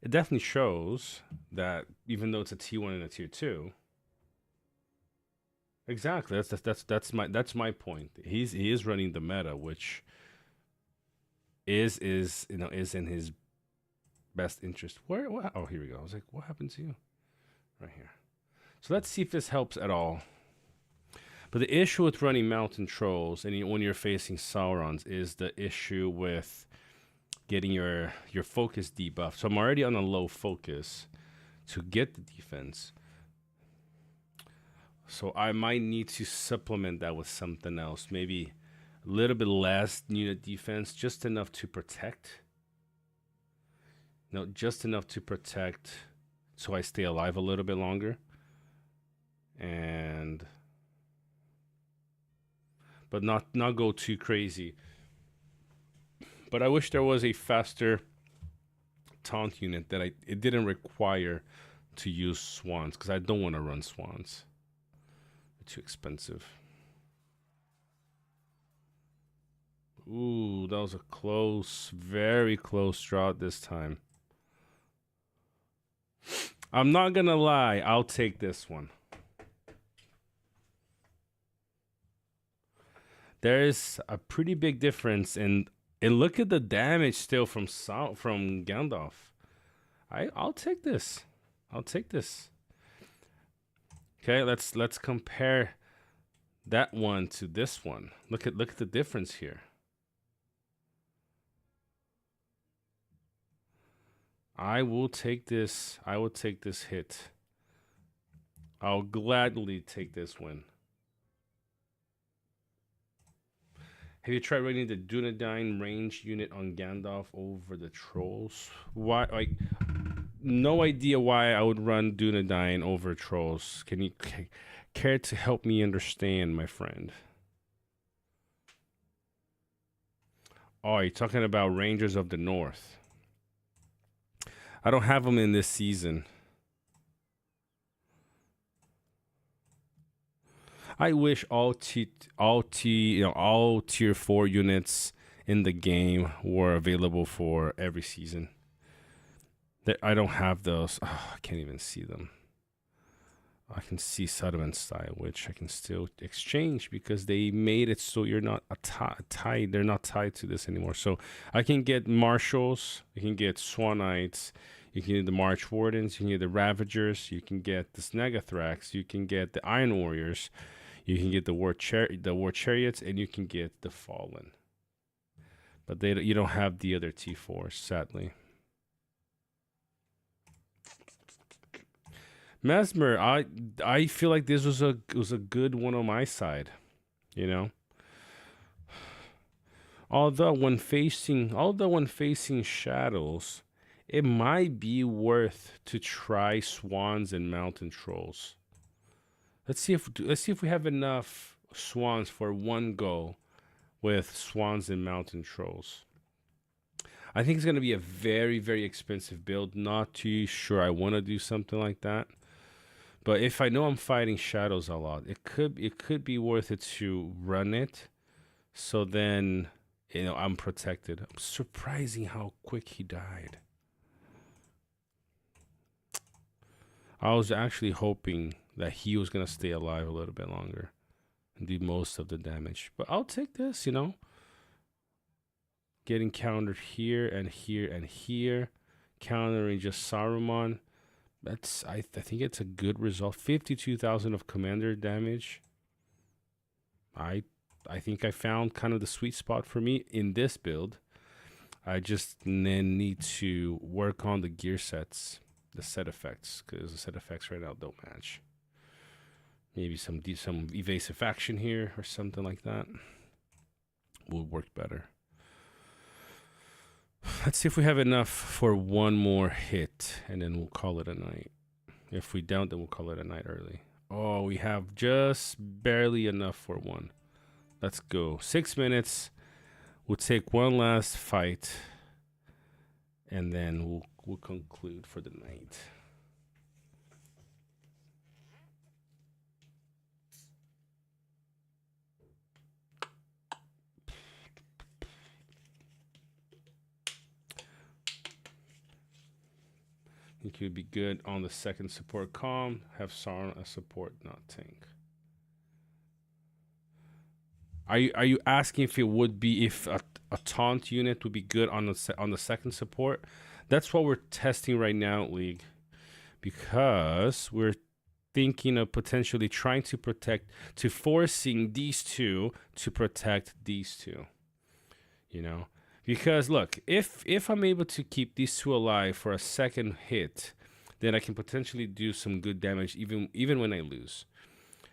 it definitely shows that even though it's a T1 and a tier 2, Exactly. That's my point. He is running the meta, which is is in his best interest. Where? What? Oh, here we go. I was like, what happened to you? Right here. So let's see if this helps at all. But the issue with running mountain trolls and when you're facing Saurons is the issue with getting your focus debuff. So I'm already on a low focus to get the defense. So I might need to supplement that with something else. Maybe a little bit less unit defense, just enough to protect. No, just enough to protect so I stay alive a little bit longer. And but not go too crazy. But I wish there was a faster taunt unit that it didn't require to use swans, because I don't want to run swans. They're too expensive. Ooh, that was a close, very close draw this time. I'm not gonna lie, I'll take this one. There's a pretty big difference, and look at the damage still from Gandalf. I'll take this. I'll take this. Okay, let's compare that one to this one. Look at the difference here. I will take this. I will take this hit. I'll gladly take this win. Have you tried running the Dunedain range unit on Gandalf over the trolls? Why? Like, no idea why I would run Dunedain over trolls. Can you care to help me understand, my friend? Oh, you're talking about Rangers of the North. I don't have them in this season. I wish all tier 4 units in the game were available for every season. I don't have those. Oh, I can't even see them. I can see Settlement Style, which I can still exchange because they made it so you're not tied. They're not tied to this anymore. So I can get Marshals. I can get Swanites. You can get the March Wardens. You can get the Ravagers. You can get the Snagathrax. You can get the Iron Warriors. You can get the War Chariots, and you can get the Fallen. But you don't have the other T4s, sadly. Mesmer, I feel like this was a good one on my side, you know. Although when facing shadows, it might be worth to try swans and mountain trolls. Let's see if we have enough swans for one go with swans and mountain trolls. I think it's going to be a very, very expensive build. Not too sure I want to do something like that. But if I know I'm fighting shadows a lot, it could be worth it to run it. So then, I'm protected. I'm surprising how quick he died. I was actually hoping that he was going to stay alive a little bit longer and do most of the damage. But I'll take this, Getting countered here and here and here. Countering just Saruman. I think it's a good result. 52,000 of commander damage. I think I found kind of the sweet spot for me in this build. I just then need to work on the gear sets, the set effects, because the set effects right now don't match. Maybe some evasive action here or something like that will work better. Let's see if we have enough for one more hit, and then we'll call it a night. If we don't, then we'll call it a night early. Oh, we have just barely enough for one. Let's go. 6 minutes. We'll take one last fight, and then we'll conclude for the night. I think he would be good on the second support calm. Have Sauron as support, not tank. Are you asking if it would be if a taunt unit would be good on the second support? That's what we're testing right now, League, because we're thinking of potentially trying to forcing these two to protect these two. You know, because look, if I'm able to keep these two alive for a second hit, then I can potentially do some good damage even when I lose.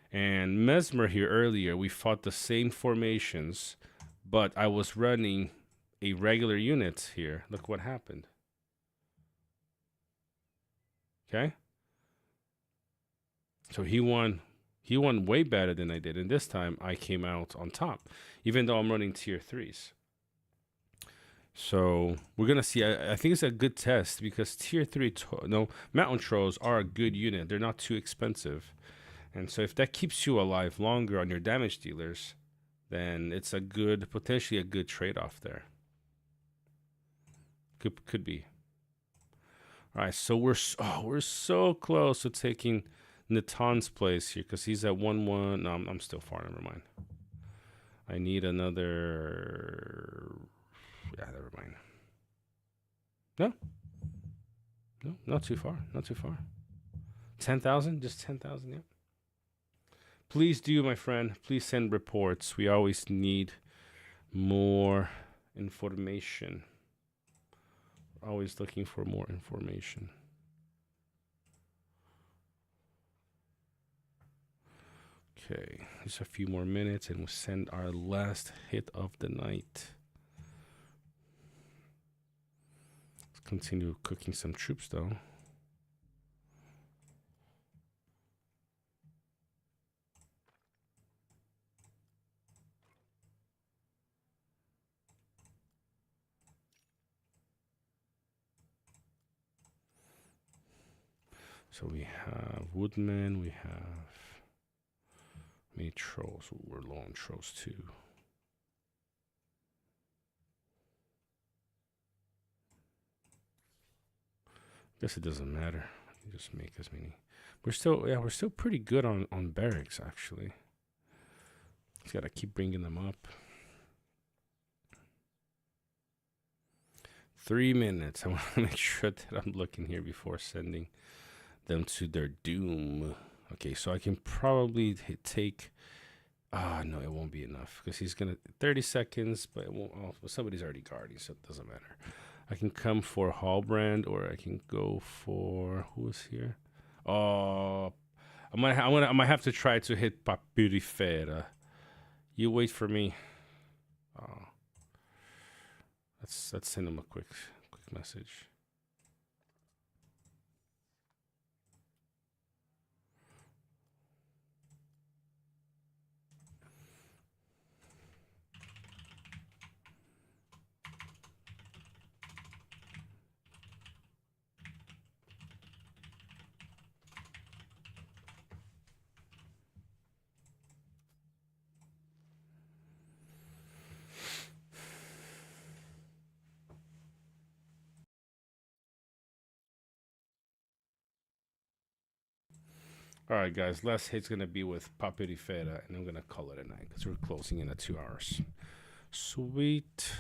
And Mesmer here earlier, we fought the same formations, but I was running a regular unit here. Look what happened. Okay? So he won way better than I did. And this time I came out on top, even though I'm running tier 3s. So we're going to see. I think it's a good test because tier 3, Mountain Trolls are a good unit. They're not too expensive. And so if that keeps you alive longer on your damage dealers, then it's potentially a good trade-off there. Could be. All right, so we're so close to taking Natan's place here because he's at 1-1. No, I'm still far. Never mind. I need another. Yeah, never mind. No, not too far. Not too far. 10,000, just 10,000. Yeah. Please do, my friend. Please send reports. We always need more information. Always looking for more information. Okay, just a few more minutes and we'll send our last hit of the night. Let's continue cooking some troops though. So we have woodmen, we have many trolls. We're low on trolls too. Guess it doesn't matter. You just make as many. We're still pretty good on barracks actually. Just gotta keep bringing them up. 3 minutes. I want to make sure that I'm looking here before sending them to their doom. Okay, so I can probably take. No, it won't be enough because he's gonna 30 seconds, but it won't. Oh, well, somebody's already guarding, so it doesn't matter. I can come for Hallbrand, or I can go for who's here. Oh, I might have to try to hit Papyrifera. You wait for me. Oh, let's send him a quick message. All right, guys. Last hit's gonna be with Papyrifera, and I'm gonna call it a night because we're closing in at 2 hours. Sweet.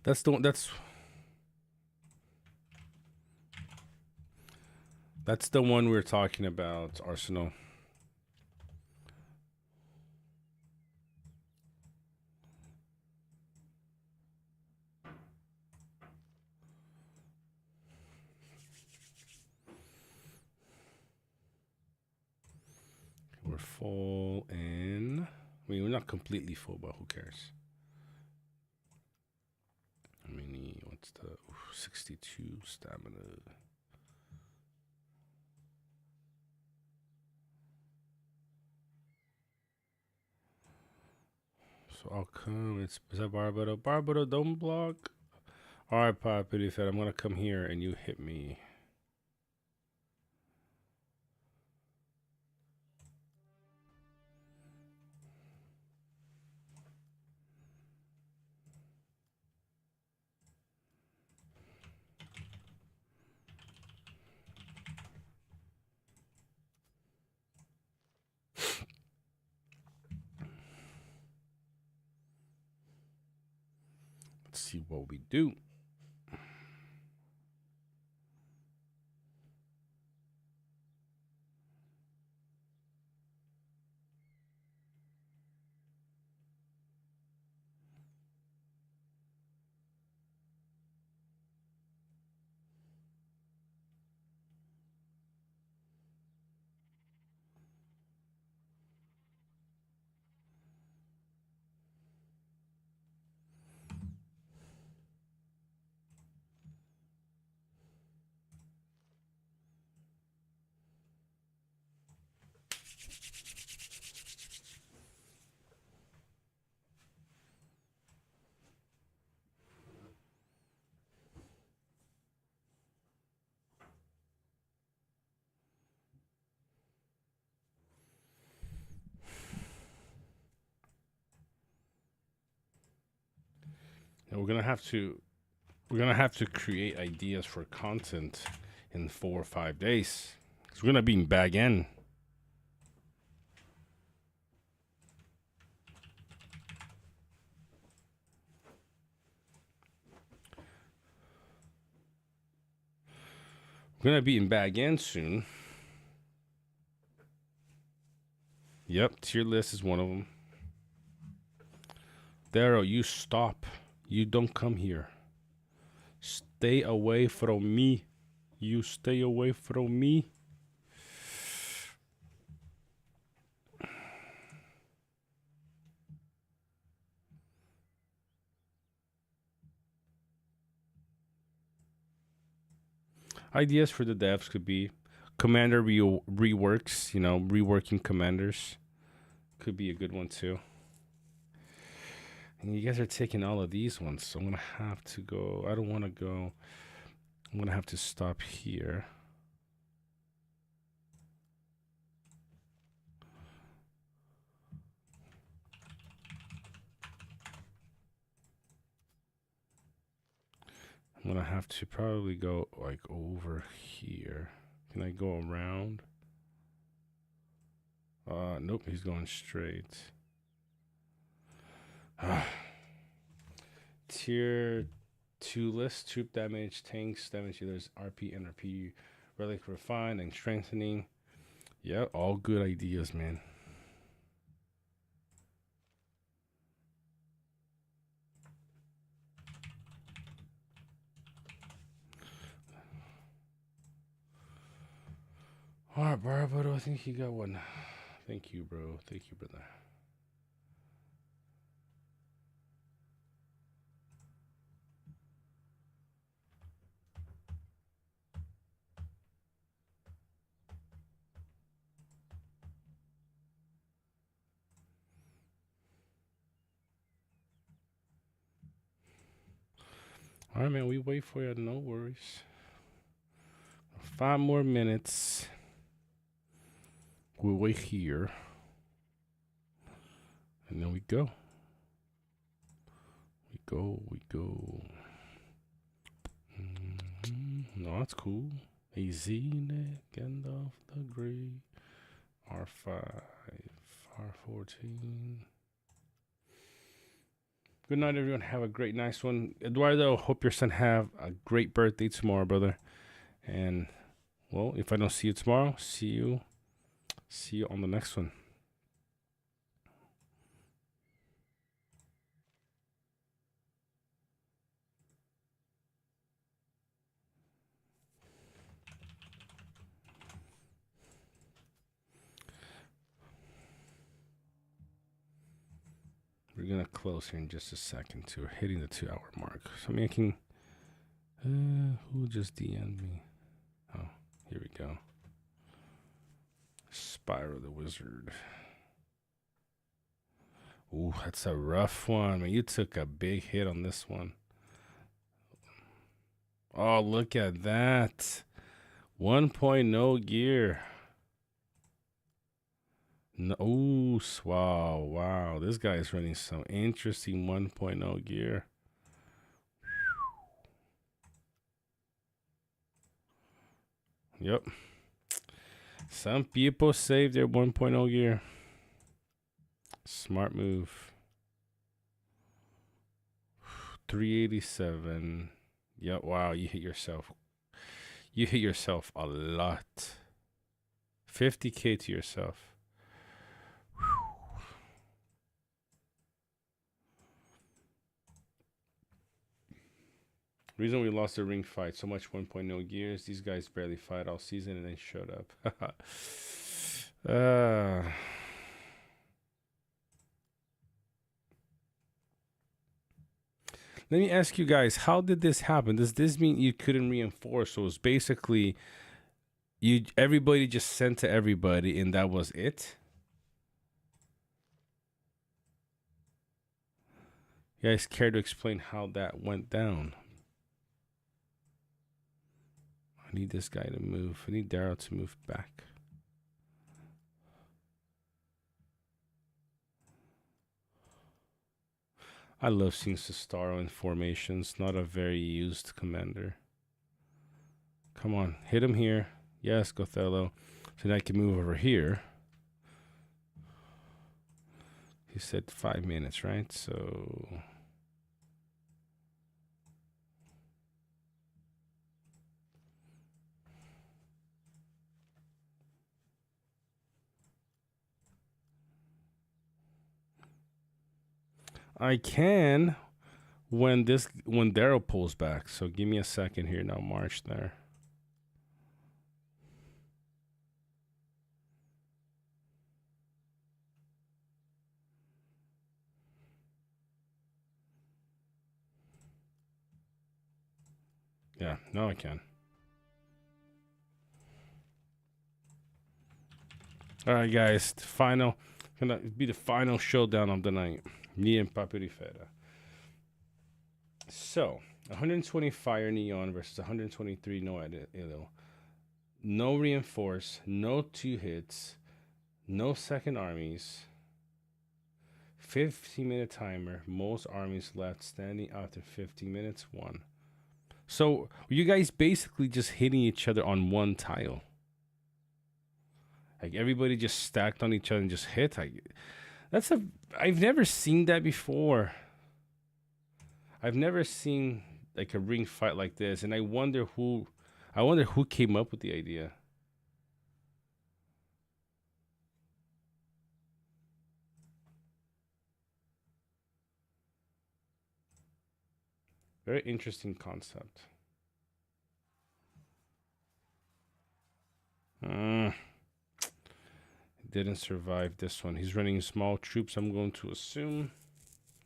That's the one. That's the one we're talking about, Arsenal. We're full in. I mean, we're not completely full, but who cares? How many? What's the 62 stamina? So I'll come. Is that Barbaro? Barbaro, don't block. All right, Pop. He said, I'm going to come here and you hit me. Let's see what we do. And we're gonna have to create ideas for content in 4 or 5 days. Cause we're gonna be in Bag End. We're gonna be in Bag End soon. Yep, tier list is one of them. Daryl, you stop. You don't come here. Stay away from me. You stay away from me. Ideas for the devs could be commander reworks, reworking commanders could be a good one too. And you guys are taking all of these ones, so I'm gonna have to go. I don't want to go. I'm gonna have to stop here. I'm gonna have to probably go like over here. Can I go around? Nope, he's going straight. Tier 2 list, troop damage, tanks, damage dealers, RP, NRP, relic refine, and strengthening. Yeah, all good ideas, man. All right, Barbado, I think you got one. Thank you, bro. Thank you, brother. All right, man, we wait for you. No worries. 5 more minutes. We'll wait here. And then we go. We go. No, that's cool. AZ, Nick, Gandalf the Grey. R5, R14. Good night, everyone. Have a great, nice one. Eduardo, hope your son have a great birthday tomorrow, brother. And, well, if I don't see you tomorrow, see you on the next one. We're gonna close here in just a second too. We're hitting the 2-hour mark. So I'm making. Who just DM'd me? Oh, here we go. Spyro the Wizard. Ooh, that's a rough one. Man, you took a big hit on this one. Oh, look at that. 1.0 gear. No, ooh, wow, wow. This guy is running some interesting 1.0 gear. Yep. Some people save their 1.0 gear. Smart move. 387. Yep, wow, you hit yourself. You hit yourself a lot. 50K to yourself. Reason we lost the ring fight, so much 1.0 gears. These guys barely fight all season and then showed up. Let me ask you guys, how did this happen? Does this mean you couldn't reinforce? So it's basically everybody just sent to everybody and that was it? You guys care to explain how that went down? I need this guy to move. I need Daryl to move back. I love seeing Sestaro in formations. Not a very used commander. Come on, hit him here. Yes, Gothello. So then I can move over here. He said 5 minutes, right? So I can when Daryl pulls back. So give me a second here now. March there. Yeah, now I can. All right, guys. Gonna be the final showdown of the night. Me and Papyrifera. So 120 fire neon versus 123 no Ilo. No reinforce, no 2 hits, no second armies. 15-minute timer. Most armies left standing after 15 minutes. 1. So you guys basically just hitting each other on one tile. Like everybody just stacked on each other and just hit. I've never seen that before. I've never seen like a ring fight like this, and I wonder who came up with the idea. Very interesting concept. Didn't survive this one. He's running small troops, I'm going to assume.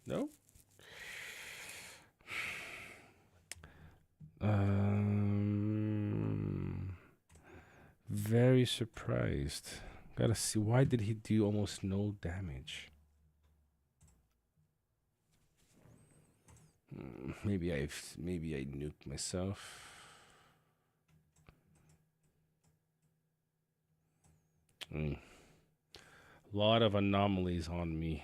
No? Very surprised. Gotta see, why did he do almost no damage? Maybe I nuked myself. A lot of anomalies on me.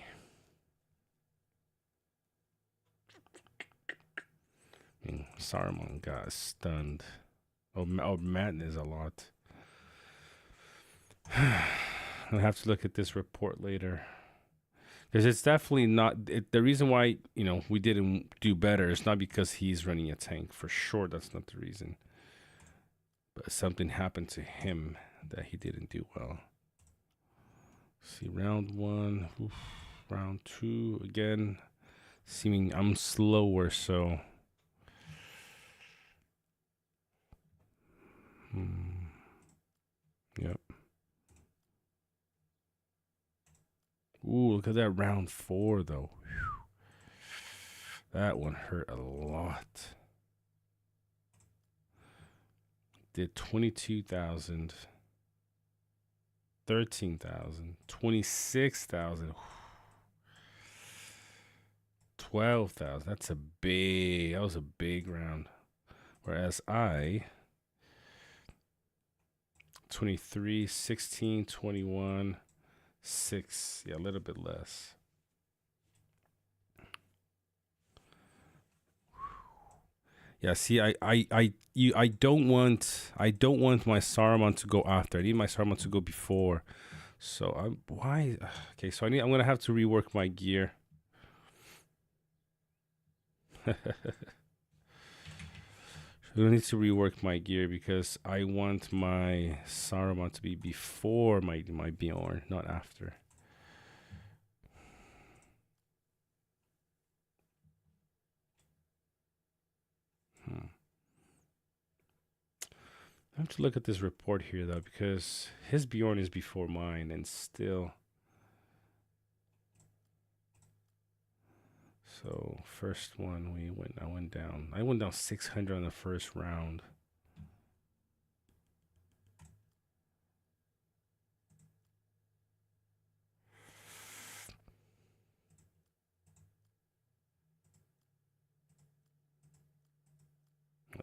Saruman got stunned. Oh, madness a lot. I'll have to look at this report later. Because it's definitely not... the reason why, we didn't do better is not because he's running a tank. For sure, that's not the reason. But something happened to him that he didn't do well. See, round 1. Oof, round 2, again. Seeming I'm slower, so... Yep. Ooh, look at that round 4, though. Whew. That one hurt a lot. Did 22,000. 13,000. 26,000. 12,000. That was a big round. Whereas I 23, 16, 21, 6. Yeah, a little bit less. Yeah, see, I don't want my Saruman to go after. I need my Saruman to go before. So why? Okay, so I'm gonna have to rework my gear. I need to rework my gear because I want my Saruman to be before my Bjorn, not after. I have to look at this report here though, because his Bjorn is before mine, and still. So first one I went down 600 on the first round.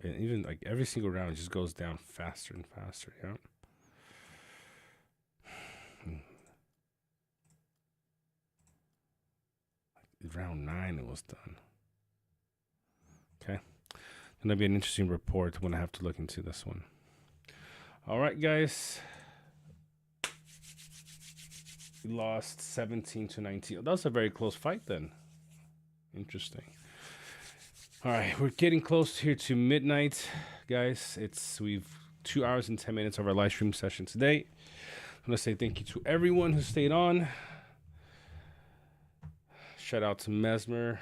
And even like every single round just goes down faster and faster, yeah. Round 9 it was done. Okay. Gonna be an interesting report. I'm gonna have to look into this one. All right, guys. We lost 17 to 19. That was a very close fight then. Interesting. All right, we're getting close here to midnight, guys. We've 2 hours and 10 minutes of our live stream session today. I'm gonna say thank you to everyone who stayed on. Shout out to Mesmer.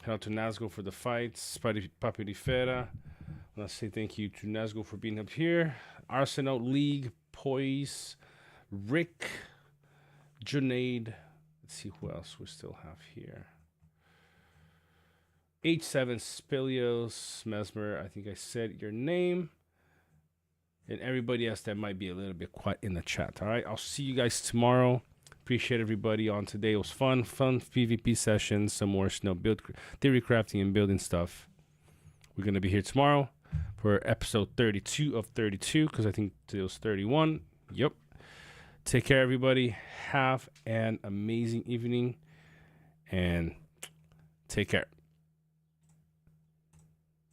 Shout out to Nazgo for the fights. Papi di Fera. I want to say thank you to Nazgo for being up here. Arsenal League, Poise, Rick, Junaid. Let's see who else we still have here. H7 Spilios, Mesmer. I think I said your name. And everybody else that might be a little bit quiet in the chat. All right, I'll see you guys tomorrow. Appreciate everybody on today. It was fun PvP sessions, some more snow build theory crafting and building stuff. We're gonna be here tomorrow for episode 32 of 32 because I think today was 31. Yep. Take care, everybody. Have an amazing evening and take care.